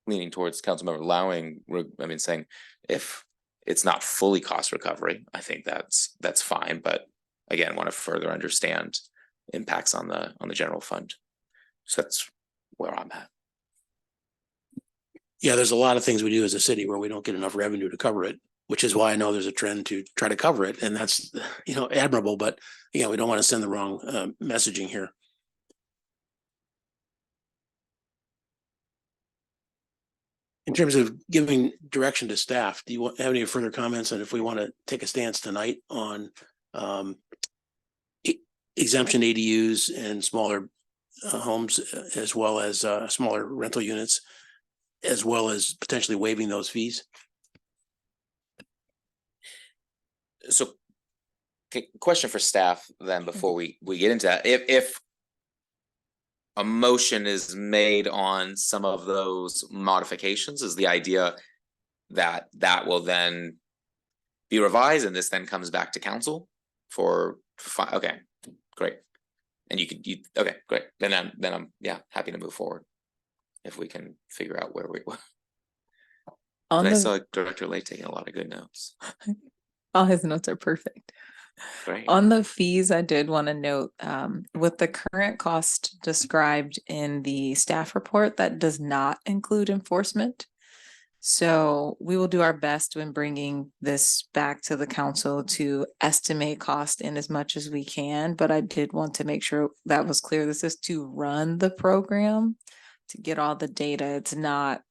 leaning towards Councilmember Lowing. I mean, saying if it's not fully cost recovery, I think that's fine. But again, want to further understand impacts on the general fund. So that's where I'm at. Yeah, there's a lot of things we do as a city where we don't get enough revenue to cover it, which is why I know there's a trend to try to cover it, and that's admirable. But yeah, we don't want to send the wrong messaging here. In terms of giving direction to staff, do you have any further comments on if we want to take a stance tonight on exemption ADUs and smaller homes, as well as smaller rental units, as well as potentially waiving those fees? So, question for staff then before we get into that. If a motion is made on some of those modifications, is the idea that will then be revised and this then comes back to council for okay, great. And okay, great. Then I'm happy to move forward if we can figure out where we I saw Director Lay taking a lot of good notes. All his notes are perfect. Great. On the fees, I did want to note, with the current cost described in the staff report, that does not include enforcement. So we will do our best when bringing this back to the council to estimate cost in as much as we can. But I did want to make sure that was clear. This is to run the program, to get all the data. It's not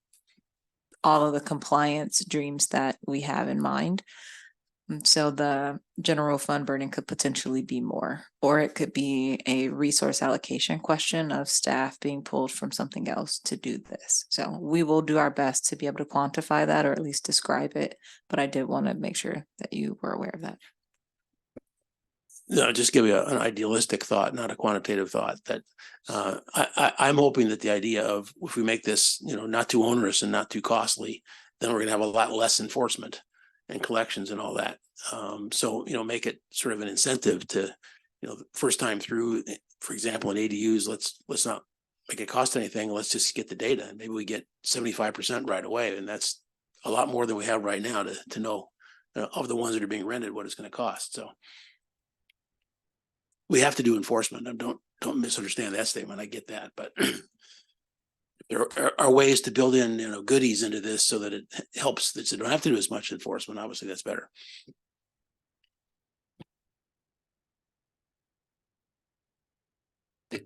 all of the compliance dreams that we have in mind. So the general fund burden could potentially be more, or it could be a resource allocation question of staff being pulled from something else to do this. So we will do our best to be able to quantify that, or at least describe it. But I did want to make sure that you were aware of that. No, just give you an idealistic thought, not a quantitative thought. That I'm hoping that the idea of, if we make this, not too onerous and not too costly, then we're going to have a lot less enforcement and collections and all that. So, make it sort of an incentive to, the first time through, for example, in ADUs, let's not make it cost anything. Let's just get the data, and maybe we get 75% right away. And that's a lot more than we have right now to know of the ones that are being rented, what it's going to cost. So we have to do enforcement. Don't misunderstand that statement. I get that, but there are ways to build in, goodies into this so that it helps, that you don't have to do as much enforcement. Obviously, that's better.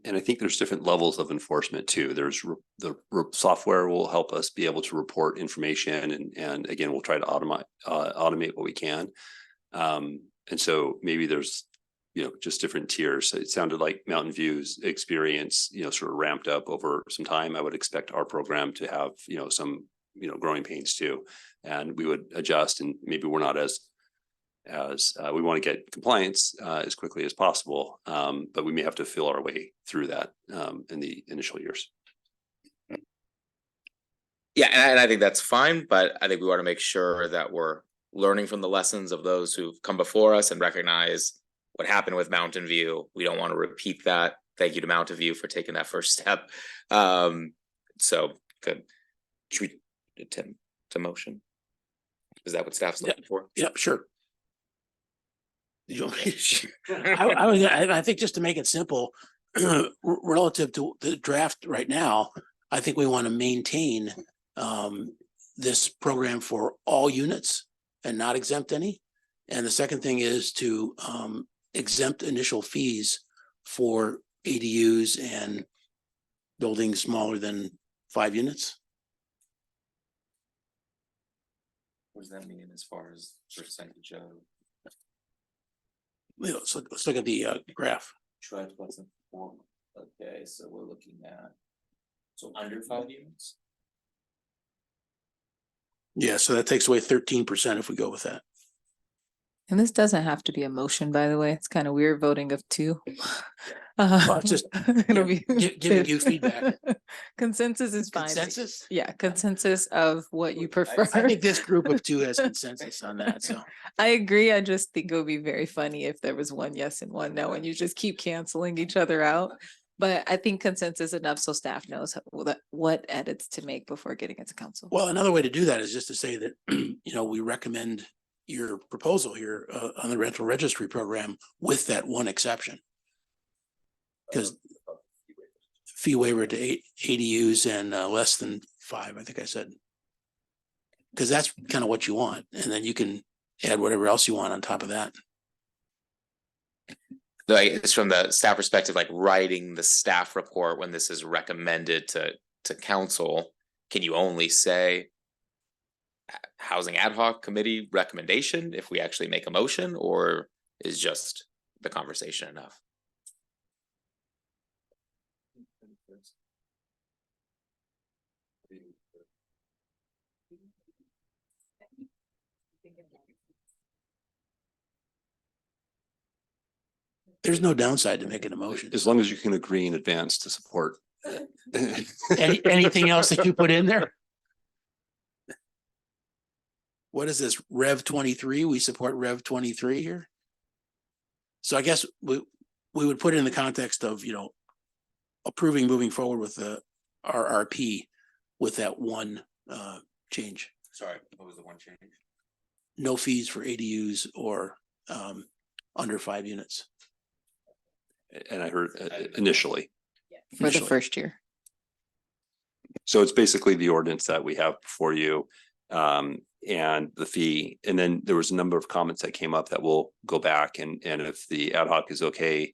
And I think there's different levels of enforcement too. There's the software will help us be able to report information, and again, we'll try to automate what we can. And so maybe there's just different tiers. It sounded like Mountain View's experience, sort of ramped up over some time. I would expect our program to have, some, growing pains too. And we would adjust, and maybe we're not as we want to get compliance as quickly as possible. But we may have to feel our way through that in the initial years. Yeah, and I think that's fine, but I think we want to make sure that we're learning from the lessons of those who've come before us and recognize what happened with Mountain View. We don't want to repeat that. Thank you to Mountain View for taking that first step. So good. Should we attempt to motion? Is that what staff's looking for? Yep, sure. You want me to- I think just to make it simple, relative to the draft right now, I think we want to maintain this program for all units and not exempt any. And the second thing is to exempt initial fees for ADUs and buildings smaller than 5 units. What does that mean as far as percentage of? So let's look at the graph. Try to put some form. Okay, so we're looking at, so under 5 units? Yeah, so that takes away 13% if we go with that. And this doesn't have to be a motion, by the way. It's kind of weird voting of 2. It's just It'll be giving you feedback. Consensus is fine. Consensus? Yeah, consensus of what you prefer. I think this group of 2 has consensus on that, so. I agree. I just think it would be very funny if there was 1 yes and 1 no, and you just keep canceling each other out. But I think consensus enough so staff knows what edits to make before getting it to council. Well, another way to do that is just to say that, we recommend your proposal here on the rental registry program with that one exception. Because fee waiver to ADUs and less than 5, I think I said. Because that's kind of what you want, and then you can add whatever else you want on top of that. Like, it's from the staff perspective, like writing the staff report when this is recommended to council, can you only say housing ad hoc committee recommendation if we actually make a motion, or is just the conversation enough? There's no downside to making a motion. As long as you can agree in advance to support. Anything else that you put in there? What is this, Rev 23? We support Rev 23 here. So I guess we would put it in the context of, approving moving forward with the RRP with that one change. Sorry, what was the one change? No fees for ADUs or under 5 units. And I heard initially. For the first year. So it's basically the ordinance that we have before you and the fee. And then there was a number of comments that came up that will go back, and if the ad hoc is okay,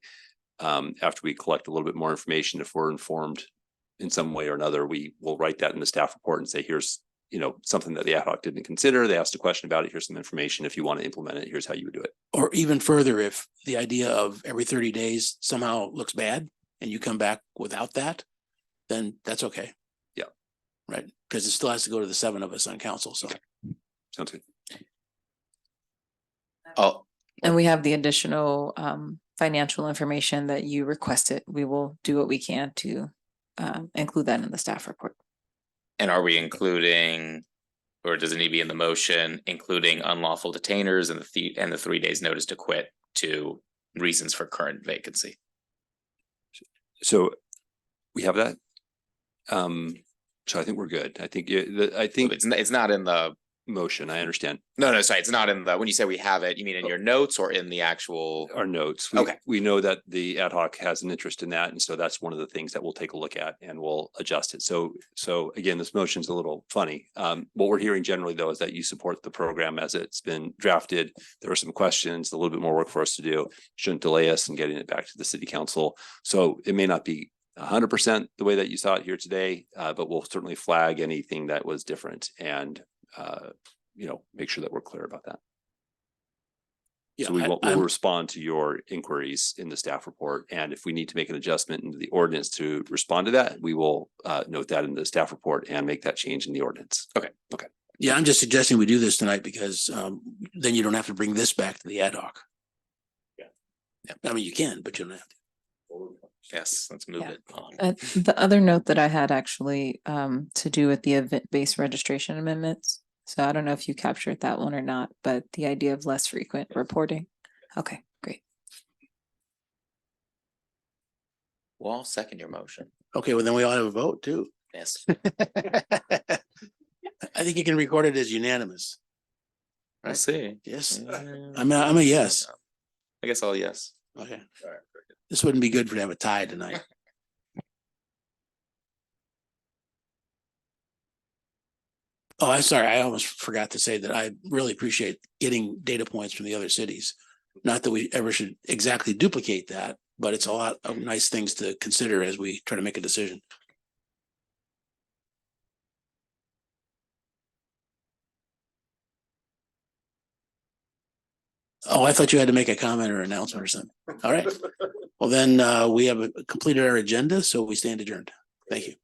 after we collect a little bit more information, if we're informed in some way or another, we will write that in the staff report and say, here's, something that the ad hoc didn't consider. They asked a question about it. Here's some information. If you want to implement it, here's how you would do it. Or even further, if the idea of every 30 days somehow looks bad and you come back without that, then that's okay. Yeah. Right. Because it still has to go to the 7 of us on council. So sounds good. Oh, And we have the additional financial information that you requested. We will do what we can to include that in the staff report. and are we including, or does it need to be in the motion, including unlawful detainers and the 3 days notice to quit to reasons for current vacancy? So we have that. So I think we're good. I think it's not in the motion. I understand. No, sorry, it's not in the, when you say we have it, you mean in your notes or in the actual? Our notes. Okay. We know that the ad hoc has an interest in that. And so that's one of the things that we'll take a look at and we'll adjust it. So again, this motion's a little funny. What we're hearing generally though, is that you support the program as it's been drafted. There are some questions, a little bit more work for us to do. Shouldn't delay us in getting it back to the city council. So it may not be 100% the way that you saw it here today, but we'll certainly flag anything that was different and make sure that we're clear about that. Yeah, So we will, we'll I'm- respond to your inquiries in the staff report. And if we need to make an adjustment into the ordinance to respond to that, we will note that in the staff report and make that change in the ordinance. Okay. Yeah, I'm just suggesting we do this tonight because then you don't have to bring this back to the ad hoc. Yeah. I mean, you can, but you don't have to. Yes, let's move Yeah. it on. The other note that I had actually to do with the event-based registration amendments. So I don't know if you captured that one or not, but the idea of less frequent reporting. Okay, great. Well, I'll second your motion. Okay, well, then we all have a vote too. Yes. I think you can record it as unanimous. We'll see. Yes, Yeah. I'm a yes. I guess I'll yes. Okay. This wouldn't be good for to have a tie tonight. Oh, I'm sorry. I almost forgot to say that I really appreciate getting data points from the other cities. Not that we ever should exactly duplicate that, but it's a lot of nice things to consider as we try to make a decision. Oh, I thought you had to make a comment or announcement or something. All right. Well, then we have completed our agenda, so we stand adjourned. Thank you.